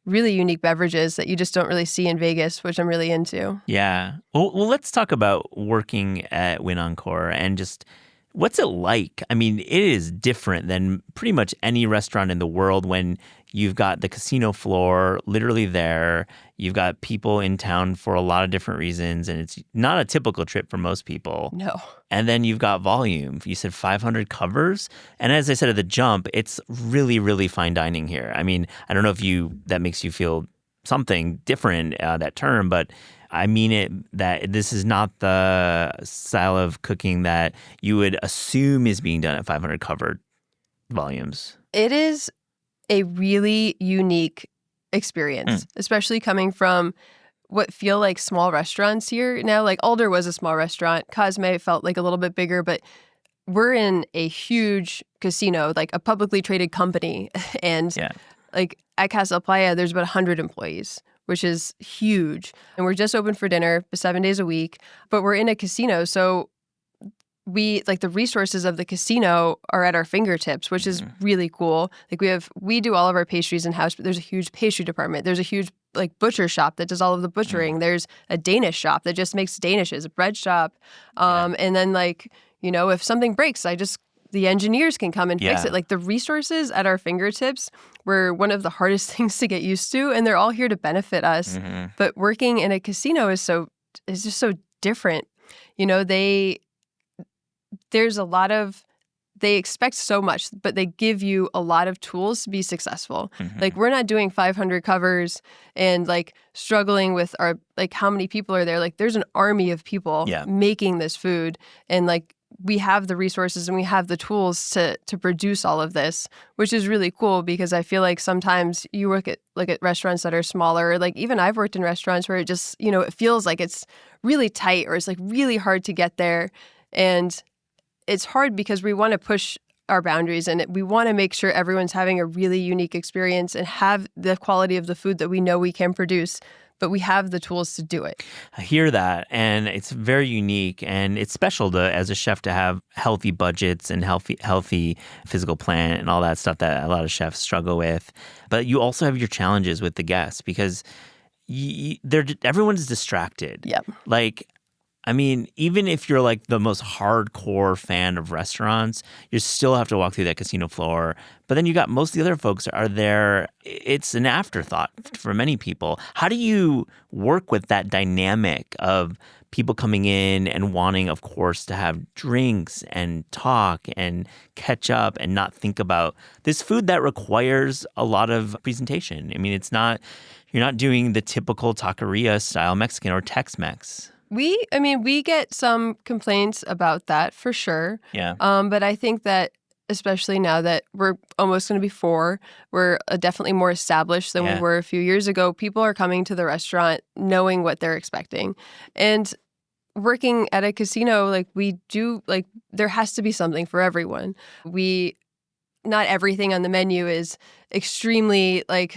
really unique beverages that you just don't really see in Vegas, which I'm really into. Yeah. Well, let's talk about working at Win Encore and just what's it like? I mean, it is different than pretty much any restaurant in the world when you've got the casino floor literally there. You've got people in town for a lot of different reasons, and it's not a typical trip for most people. No. And then you've got volume. You said 500 covers. And as I said at the jump, it's really, really fine dining here. I mean, I don't know if that makes you feel something different, that term, but I mean it that this is not the style of cooking that you would assume is being done at 500 covered volumes. It is a really unique experience, especially coming from what feel like small restaurants here. Now, like Alder was a small restaurant. Kismet felt like a little bit bigger, but we're in a huge casino, like a publicly traded company. And like at Casa Playa, there's about 100 employees, which is huge. And we're just open for dinner 7 days a week, but we're in a casino. So we like the resources of the casino are at our fingertips, which is really cool. Like we do all of our pastries in-house, but there's a huge pastry department. There's a huge like butcher shop that does all of the butchering. There's a Danish shop that just makes Danishes, a bread shop. And then like, you know, if something breaks, the engineers can come and fix it. Like the resources at our fingertips were one of the hardest things to get used to, and they're all here to benefit us. But working in a casino is just so different. You know, they expect so much, but they give you a lot of tools to be successful. Like we're not doing 500 covers and like struggling with our like how many people are there. Like there's an army of people making this food, and like we have the resources and we have the tools to produce all of this, which is really cool because I feel like sometimes you look at restaurants that are smaller, like even I've worked in restaurants where it just, you know, it feels like it's really tight or it's like really hard to get there. And it's hard because we want to push our boundaries and we want to make sure everyone's having a really unique experience and have the quality of the food that we know we can produce, but we have the tools to do it. I hear that, and it's very unique, and it's special as a chef to have healthy budgets and healthy physical plan and all that stuff that a lot of chefs struggle with. But you also have your challenges with the guests because everyone's distracted. Yep. Like, I mean, even if you're like the most hardcore fan of restaurants, you still have to walk through that casino floor. But then you got most of the other folks are there. It's an afterthought for many people. How do you work with that dynamic of people coming in and wanting, of course, to have drinks and talk and catch up and not think about this food that requires a lot of presentation? I mean, you're not doing the typical taqueria style Mexican or Tex-Mex. We get some complaints about that for sure. Yeah. But I think that especially now that we're almost going to be 4, we're definitely more established than we were a few years ago. People are coming to the restaurant knowing what they're expecting. And working at a casino, like we do, like there has to be something for everyone. Not everything on the menu is extremely like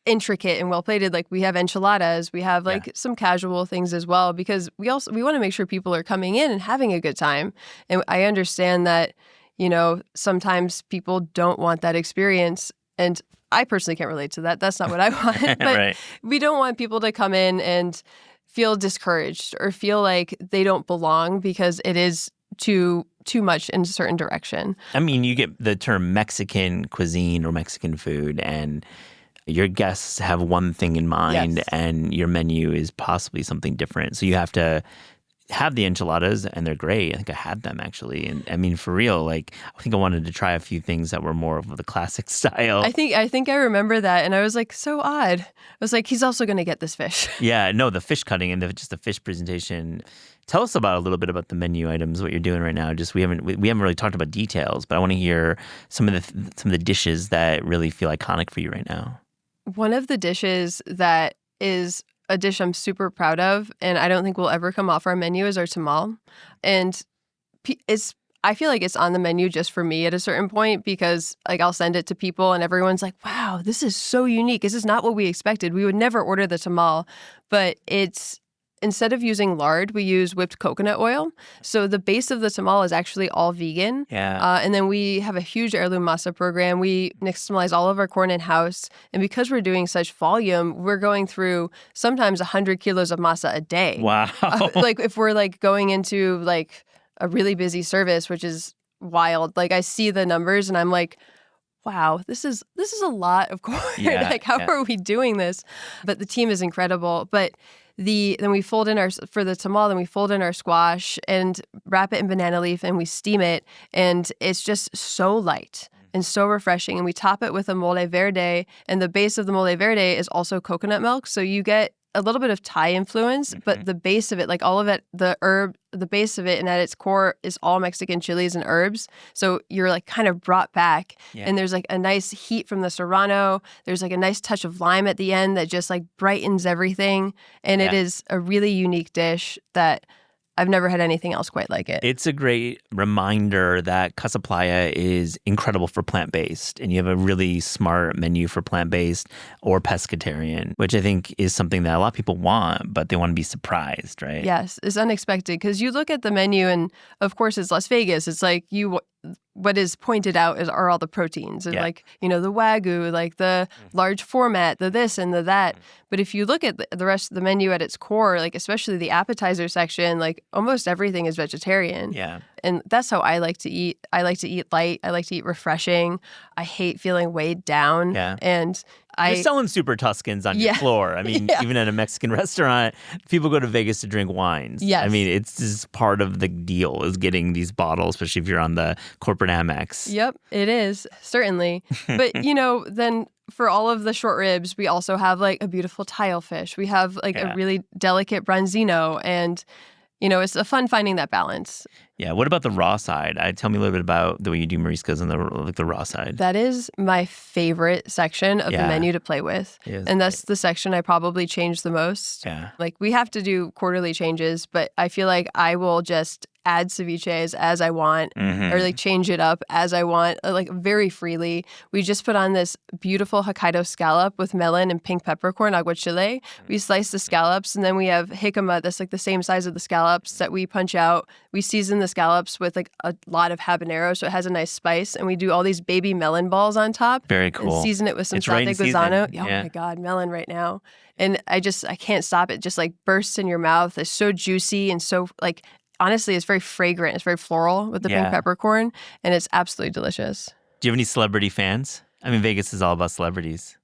intricate and well plated. Like we have enchiladas, we have like some casual things as well, because we want to make sure people are coming in and having a good time. And I understand that, you know, sometimes people don't want that experience, and I personally can't relate to that. That's not what I want. But we don't want people to come in and feel discouraged or feel like they don't belong because it is too much in a certain direction. I mean, you get the term Mexican cuisine or Mexican food, and your guests have one thing in mind, and your menu is possibly something different. So you have to have the enchiladas, and they're great. I think I had them actually, and I mean, for real, like I think I wanted to try a few things that were more of the classic style. I think I remember that, and I was like, so odd. I was like, he's also going to get this fish. Yeah, no, the fish cutting and just the fish presentation. Tell us a little bit about the menu items, what you're doing right now. Just we haven't really talked about details, but I want to hear some of the dishes that really feel iconic for you right now. One of the dishes that is a dish I'm super proud of, and I don't think will ever come off our menu, is our tamal. And I feel like it's on the menu just for me at a certain point, because like I'll send it to people and everyone's like, wow, this is so unique. This is not what we expected. We would never order the tamal, but it's instead of using lard, we use whipped coconut oil. So the base of the tamal is actually all vegan. Yeah. And then we have a huge heirloom masa program. We nixtamalize all of our corn in-house. And because we're doing such volume, we're going through sometimes 100 kilos of masa a day. Wow. Like if we're like going into like a really busy service, which is wild. Like I see the numbers and I'm like, wow, this is a lot of corn. Yeah, Like how are we doing this? But the team is incredible. But then we fold in for the tamal, then we fold in our squash and wrap it in banana leaf and we steam it. And it's just so light and so refreshing. And we top it with a mole verde. And the base of the mole verde is also coconut milk. So you get a little bit of Thai influence, but the base of it, like all of it, the base of it and at its core is all Mexican chilies and herbs. So you're like kind of brought back and there's like a nice heat from the serrano. There's like a nice touch of lime at the end that just like brightens everything. And it is a really unique dish that I've never had anything else quite like it. It's a great reminder that Casa Playa is incredible for plant-based, and you have a really smart menu for plant-based or pescatarian, which I think is something that a lot of people want, but they want to be surprised, right? Yes, it's unexpected because you look at the menu and, of course, it's Las Vegas. It's like what is pointed out are all the proteins, and like, you know, the Wagyu, like the large format, the this and the that. But if you look at the rest of the menu at its core, like especially the appetizer section, like almost everything is vegetarian. Yeah. And that's how I like to eat. I like to eat light. I like to eat refreshing. I hate feeling weighed down. Yeah. And You're selling Super Tuscans on your floor. I mean, even at a Mexican restaurant, people go to Vegas to drink wines. Yes. I mean, it's just part of the deal is getting these bottles, especially if you're on the corporate Amex. Yep, it is, certainly. But, you know, then for all of the short ribs, we also have like a beautiful tile fish. We have like a really delicate branzino. And, you know, it's fun finding that balance. Yeah. What about the raw side? Tell me a little bit about the way you do mariscos on the raw side. That is my favorite section of the menu to play with. And that's the section I probably change the most. Yeah. Like we have to do quarterly changes, but I feel like I will just add ceviches as I want or like change it up as I want, like very freely. We just put on this beautiful Hokkaido scallop with melon and pink peppercorn aguachile. We slice the scallops and then we have jicama that's like the same size of the scallops that we punch out. We season the scallops with like a lot of habanero so it has a nice spice, and we do all these baby melon balls on top. Very cool. And season it with some Right satay guisano. Oh my God, melon right now. And I can't stop it. Just like bursts in your mouth. It's so juicy and so like, honestly, it's very fragrant. It's very floral with the pink peppercorn, and it's absolutely delicious. Do you have any celebrity fans? I mean, Vegas is all about celebrities.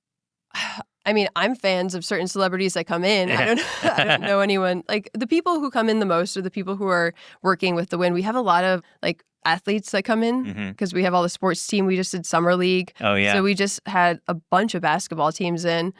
I mean, I'm fans of certain celebrities that come in. I don't know anyone. Like the people who come in the most are the people who are working with the win. We have a lot of like athletes that come in because we have all the sports team. We just did summer league. Oh, yeah. So we just had a bunch of basketball teams in.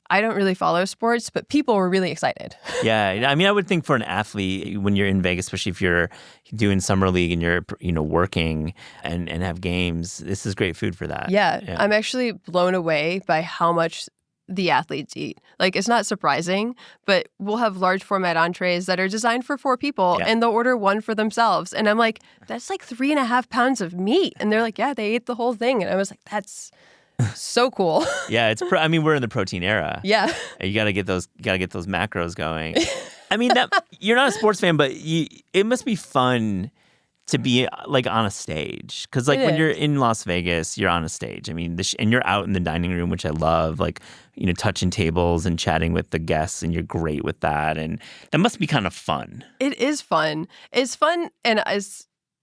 I don't really follow sports, but people were really excited. Yeah. I mean, I would think for an athlete, when you're in Vegas, especially if you're doing summer league and you're, you know, working and have games, this is great food for that. Yeah. I'm actually blown away by how much the athletes eat. Like, it's not surprising, but we'll have large format entrees that are designed for 4 people and they'll order one for themselves. And I'm like, that's like 3.5 pounds of meat. And they're like, yeah, they ate the whole thing. And I was like, that's so cool. Yeah, I mean, we're in the protein era. Yeah. You got to get those macros going. I mean, that you're not a sports fan, but it must be fun to be like on a stage, because like when you're in Las Vegas, you're on a stage. I mean, and you're out in the dining room, which I love, like, you know, touching tables and chatting with the guests, and you're great with that, and that must be kind of fun. It is fun. It's fun, and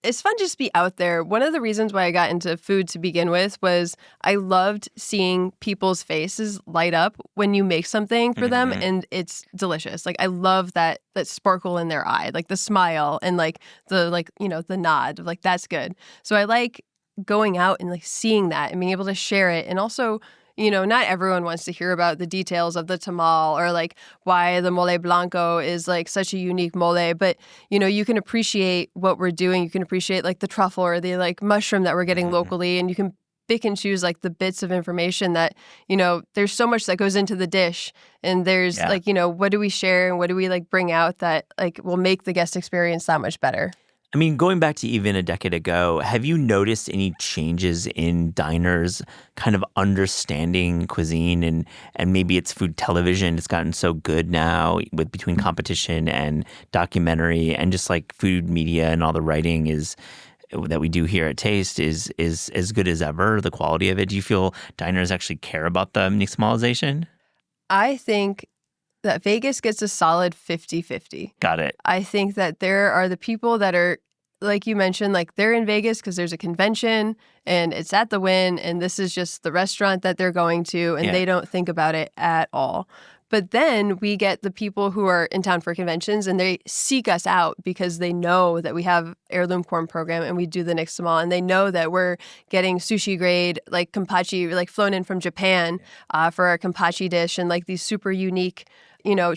it's fun just to be out there. One of the reasons why I got into food to begin with was I loved seeing people's faces light up when you make something for them and it's delicious. Like I love that sparkle in their eye, like the smile and like the you know, the nod, like that's good. So I like going out and like seeing that and being able to share it. And also, you know, not everyone wants to hear about the details of the tamal or like why the mole blanco is like such a unique mole. But, you know, you can appreciate what we're doing. You can appreciate like the truffle or the like mushroom that we're getting locally. And you can pick and choose like the bits of information that, you know, there's so much that goes into the dish. And there's like, you know, what do we share and what do we like bring out that like will make the guest experience that much better? I mean, going back to even a decade ago, have you noticed any changes in diners kind of understanding cuisine and maybe it's food television? It's gotten so good now with between competition and documentary and just like food media and all the writing is that we do here at Taste is as good as ever. The quality of it. Do you feel diners actually care about the nixtamalization? I think that Vegas gets a solid 50-50. Got it. I think that there are the people that are, like you mentioned, like they're in Vegas because there's a convention and it's at the Wynn and this is just the restaurant that they're going to and they don't think about it at all. But then we get the people who are in town for conventions and they seek us out because they know that we have heirloom corn program and we do the nixtamal and they know that we're getting sushi grade like kampachi like flown in from Japan for our kampachi dish and like these super unique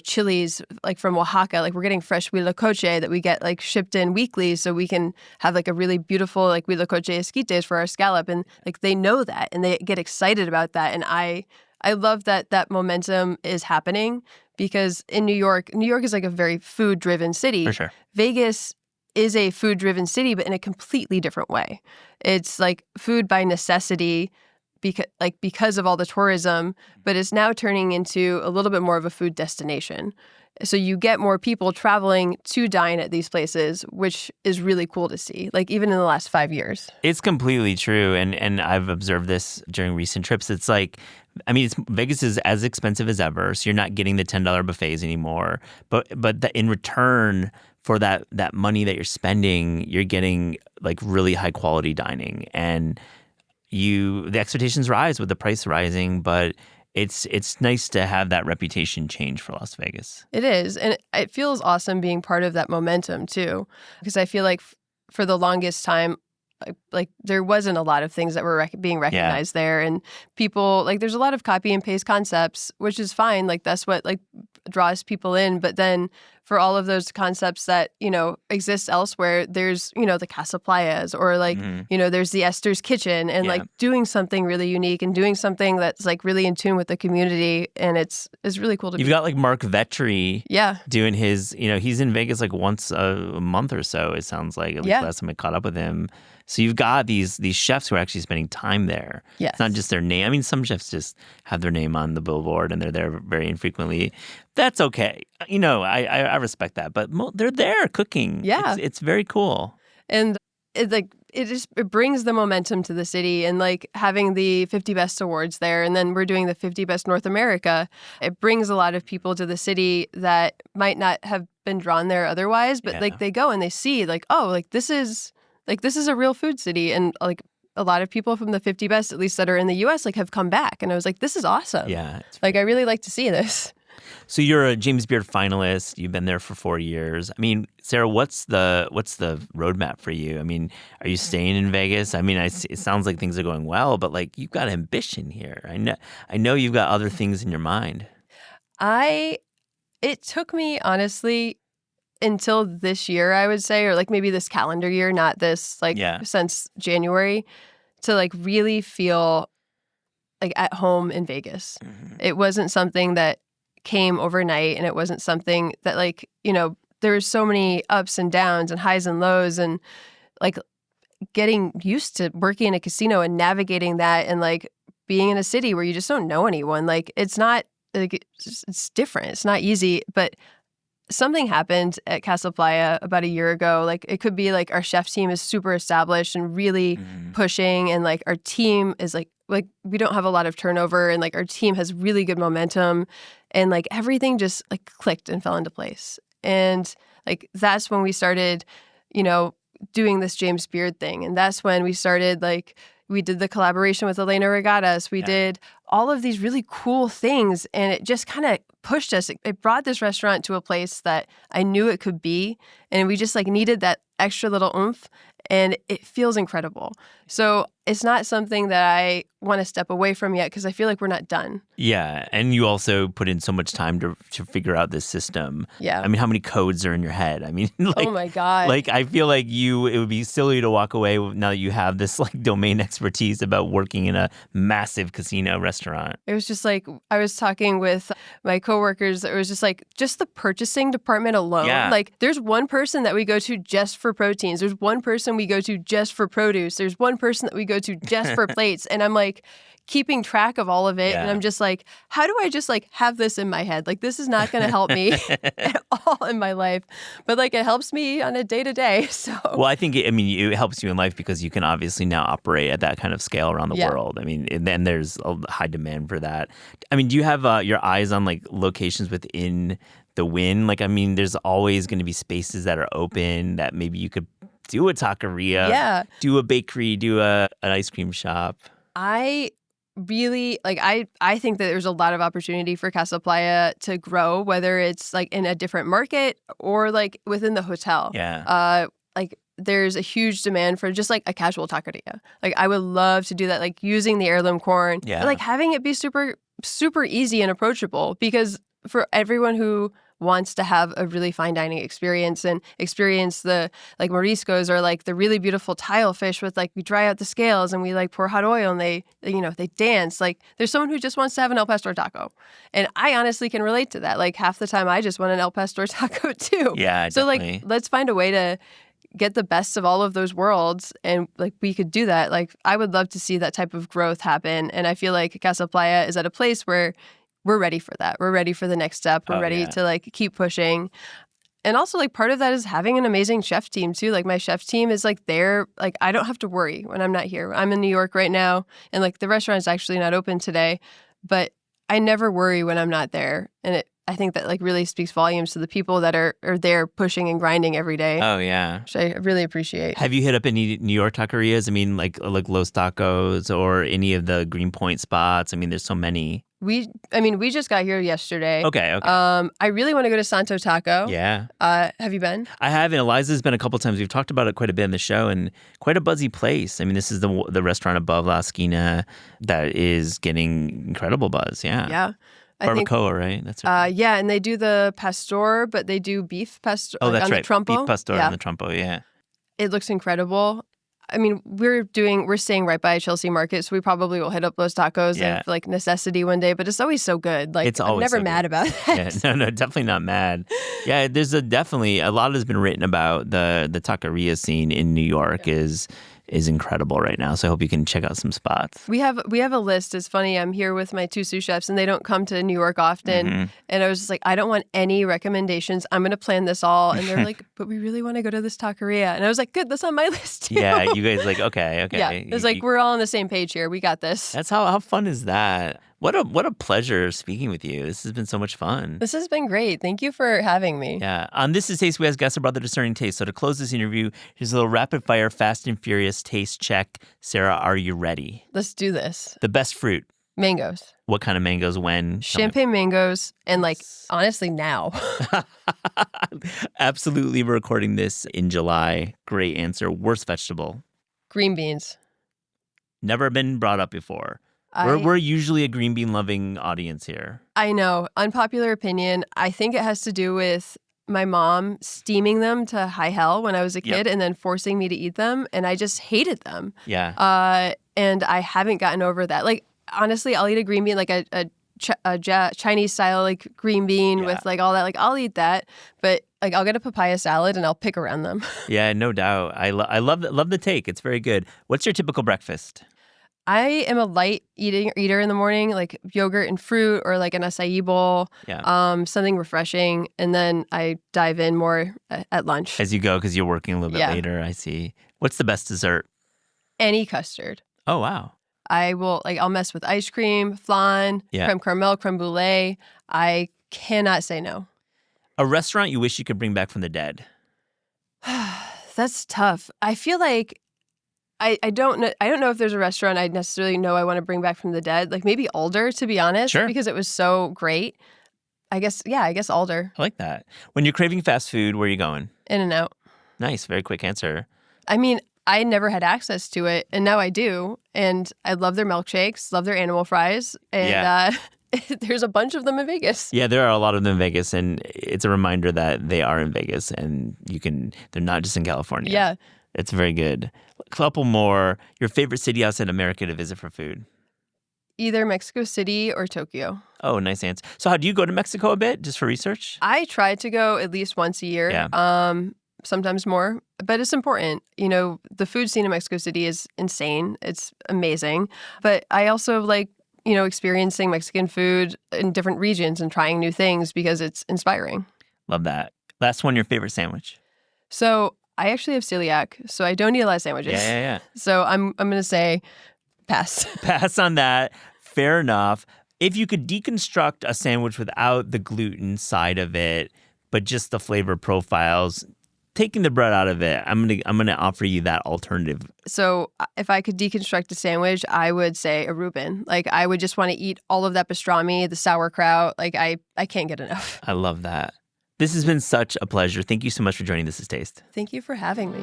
chilies like from Oaxaca, like we're getting fresh huitlacoche that we get like shipped in weekly so we can have like a really beautiful like huitlacoche esquites for our scallop. And like they know that and they get excited about that. And I love that momentum is happening because in New York is like a very food-driven city. For sure. Vegas is a food-driven city, but in a completely different way. It's like food by necessity because of all the tourism, but it's now turning into a little bit more of a food destination. So you get more people traveling to dine at these places, which is really cool to see, like even in the last 5 years. It's completely true. And I've observed this during recent trips. It's like, I mean, Vegas is as expensive as ever. So you're not getting the $10 buffets anymore. But in return for that money that you're spending, you're getting like really high quality dining. And the expectations rise with the price rising, but it's nice to have that reputation change for Las Vegas. It is. And it feels awesome being part of that momentum too, because I feel like for the longest time, like there wasn't a lot of things that were being recognized there. And people, like there's a lot of copy and paste concepts, which is fine. Like that's what like draws people in. But then for all of those concepts that, exist elsewhere, there's, the Casa Playas or like, there's the Esther's Kitchen and like doing something really unique and doing something that's like really in tune with the community. And it's really cool to You've got like Mark Vetri doing his, he's in Vegas like once a month or so, it sounds like. At least last time I caught up with him. So you've got these chefs who are actually spending time there. Yes. It's not just their name. I mean, some chefs just have their name on the billboard and they're there very infrequently. That's okay. I respect that. But they're there cooking. Yeah. It's very cool. And it brings the momentum to the city and like having the 50 Best Awards there. And then we're doing the 50 Best North America. It brings a lot of people to the city that might not have been drawn there otherwise. But like they go and they see like, oh, like this is a real food city. And like a lot of people from the 50 Best, at least that are in the U.S., like have come back. And I was like, this is awesome. Yeah. Like I really like to see this. So you're a James Beard finalist. You've been there for 4 years. I mean, Sara, what's the roadmap for you? I mean, are you staying in Vegas? I mean, it sounds like things are going well, but like you've got ambition here. I know you've got other things in your mind. It took me honestly until this year, I would say, or like maybe this calendar year, not this since January, to like really feel like at home in Vegas. Mm-hmm. It wasn't something that came overnight and it wasn't something that like, there was so many ups and downs and highs and lows and like getting used to working in a casino and navigating that and like being in a city where you just don't know anyone. Like it's not like it's different. It's not easy, but something happened at Casa Playa about a year ago. Like it could be like our chef team is super established and really pushing and like our team is like we don't have a lot of turnover and like our team has really good momentum and like everything just like clicked and fell into place. And like that's when we started, doing this James Beard thing. And that's when we started like we did the collaboration with Elena Regatas. We did all of these really cool things and it just kind of pushed us. It brought this restaurant to a place that I knew it could be. And we just like needed that extra little oomph and it feels incredible. So it's not something that I want to step away from yet because I feel like we're not done. Yeah, and you also put in so much time to figure out this system. Yeah. I mean, how many codes are in your head? I mean, like, oh my God. Like, I feel like it would be silly to walk away now that you have this like domain expertise about working in a massive casino restaurant. It was just like, I was talking with my coworkers. It was just like, just the purchasing department alone. Yeah. Like, there's one person that we go to just for proteins. There's one person we go to just for produce. There's one person that we go to just for plates. And I'm like, keeping track of all of it. Yeah. And I'm just like, how do I just like have this in my head? Like, this is not going to help me at all in my life. But like, it helps me on a day to day. So, well, I think it helps you in life because you can obviously now operate at that kind of scale around the world. I mean, and then there's a high demand for that. I mean, do you have your eyes on like locations within the Wynn? Like, I mean, there's always going to be spaces that are open that maybe you could do a taqueria, do a bakery, do an ice cream shop. I really like I think that there's a lot of opportunity for Casa Playa to grow, whether it's like in a different market or like within the hotel. Yeah. Like there's a huge demand for just like a casual taqueria. Like I would love to do that, like using the heirloom corn. Yeah. But like having it be super, super easy and approachable, because for everyone who wants to have a really fine dining experience and experience the like moriscos or like the really beautiful tile fish with like we dry out the scales and we like pour hot oil and they dance. Like there's someone who just wants to have an El Pastor taco. And I honestly can relate to that. Like half the time I just want an El Pastor taco too. Yeah, so definitely. Like let's find a way to get the best of all of those worlds, and like we could do that. Like I would love to see that type of growth happen, and I feel like Casa Playa is at a place where we're ready for that. We're ready for the next step. We're ready to like keep pushing. And also like part of that is having an amazing chef team too. Like my chef team is like there. Like I don't have to worry when I'm not here. I'm in New York right now, and like the restaurant is actually not open today, but I never worry when I'm not there. And I think that like really speaks volumes to the people that are there pushing and grinding every day. Oh, yeah. Which I really appreciate. Have you hit up any New York taquerias? I mean, like Los Tacos or any of the Greenpoint spots? I mean, there's so many. We just got here yesterday. Okay. I really want to go to Santo Taco. Yeah. Have you been? I have, and Eliza's been a couple times. We've talked about it quite a bit in the show, and quite a buzzy place. I mean, this is the restaurant above La Esquina that is getting incredible buzz. Yeah. Yeah. Barbacoa, right? That's right. Yeah, and they do the pastor, but they do beef pastor. Oh, that's on right. The trompo. Beef pastor on the trompo, yeah. It looks incredible. I mean, we're staying right by Chelsea Market, so we probably will hit up Los Tacos of like necessity one day. But it's always so good. Like it's always I'm never so mad good. about that. Yeah, no, definitely not mad. Yeah, there's definitely a lot has been written about the taqueria scene in New York is incredible right now. So I hope you can check out some spots. We have a list. It's funny. I'm here with my two sous chefs, and they don't come to New York often. Mm-hmm. And I was just like, I don't want any recommendations. I'm going to plan this all. And they're like, but we really want to go to this taqueria. And I was like, good, that's on my list too. Yeah, you guys like, okay. Yeah, it's like we're all on the same page here. We got this. That's how fun is that? What a pleasure speaking with you. This has been so much fun. This has been great. Thank you for having me. Yeah. On This Is Taste, we ask guests about their discerning taste. So to close this interview, here's a little rapid fire, fast and furious taste check. Sarah, are you ready? Let's do this. The best fruit. Mangoes. What kind of mangoes? When? Champagne mangoes. And like, honestly, now. Absolutely. We're recording this in July. Great answer. Worst vegetable. Green beans. Never been brought up before. We're usually a green bean loving audience here. I know. Unpopular opinion. I think it has to do with my mom steaming them to high hell when I was a kid and then forcing me to eat them. And I just hated them. Yeah. And I haven't gotten over that. Like, honestly, I'll eat a green bean, like a Chinese style, like green bean with like all that. Like, I'll eat that. But like, I'll get a papaya salad and I'll pick around them. Yeah, no doubt. I love the take. It's very good. What's your typical breakfast? I am a light eater in the morning, like yogurt and fruit or like an acai bowl, something refreshing. And then I dive in more at lunch. As you go, because you're working a little bit later, I see. What's the best dessert? Any custard. Oh, wow. I'll mess with ice cream, flan, creme caramel, creme brulee. I cannot say no. A restaurant you wish you could bring back from the dead? That's tough. I feel like I don't know if there's a restaurant I necessarily know I want to bring back from the dead. Like maybe Alder, to be honest, because it was so great. I guess Alder. I like that. When you're craving fast food, where are you going? In-N-Out. Nice, very quick answer. I mean, I never had access to it, and now I do. And I love their milkshakes, love their animal fries, and there's a bunch of them in Vegas. Yeah, there are a lot of them in Vegas, and it's a reminder that they are in Vegas, and they're not just in California. Yeah. It's very good. A couple more. Your favorite city outside America to visit for food? Either Mexico City or Tokyo. Oh, nice answer. So do you go to Mexico a bit just for research? I try to go at least once a year. Yeah. Sometimes more, but it's important. The food scene in Mexico City is insane. It's amazing. But I also like, experiencing Mexican food in different regions and trying new things because it's inspiring. Love that. Last one, your favorite sandwich? So I actually have celiac, so I don't eat a lot of sandwiches. Yeah. So I'm going to say pass. Pass on that. Fair enough. If you could deconstruct a sandwich without the gluten side of it, but just the flavor profiles, taking the bread out of it, I'm gonna offer you that alternative. So if I could deconstruct a sandwich, I would say a Reuben. Like I would just want to eat all of that pastrami, the sauerkraut. Like I can't get enough. I love that. This has been such a pleasure. Thank you so much for joining This Is Taste. Thank you for having me.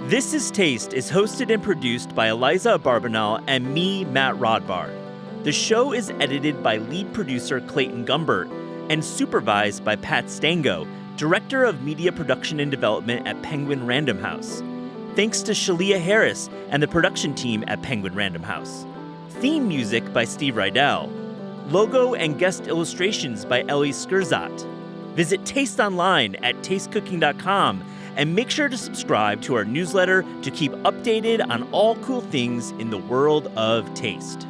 This Is Taste is hosted and produced by Eliza Barbanel and me, Matt Rodbard. The show is edited by lead producer Clayton Gumbert and supervised by Pat Stango, Director of Media Production and Development at Penguin Random House. Thanks to Shalia Harris and the production team at Penguin Random House. Theme music by Steve Rydell. Logo and guest illustrations by Ellie Skurzat. Visit Taste online at tastecooking.com and make sure to subscribe to our newsletter to keep updated on all cool things in the world of taste.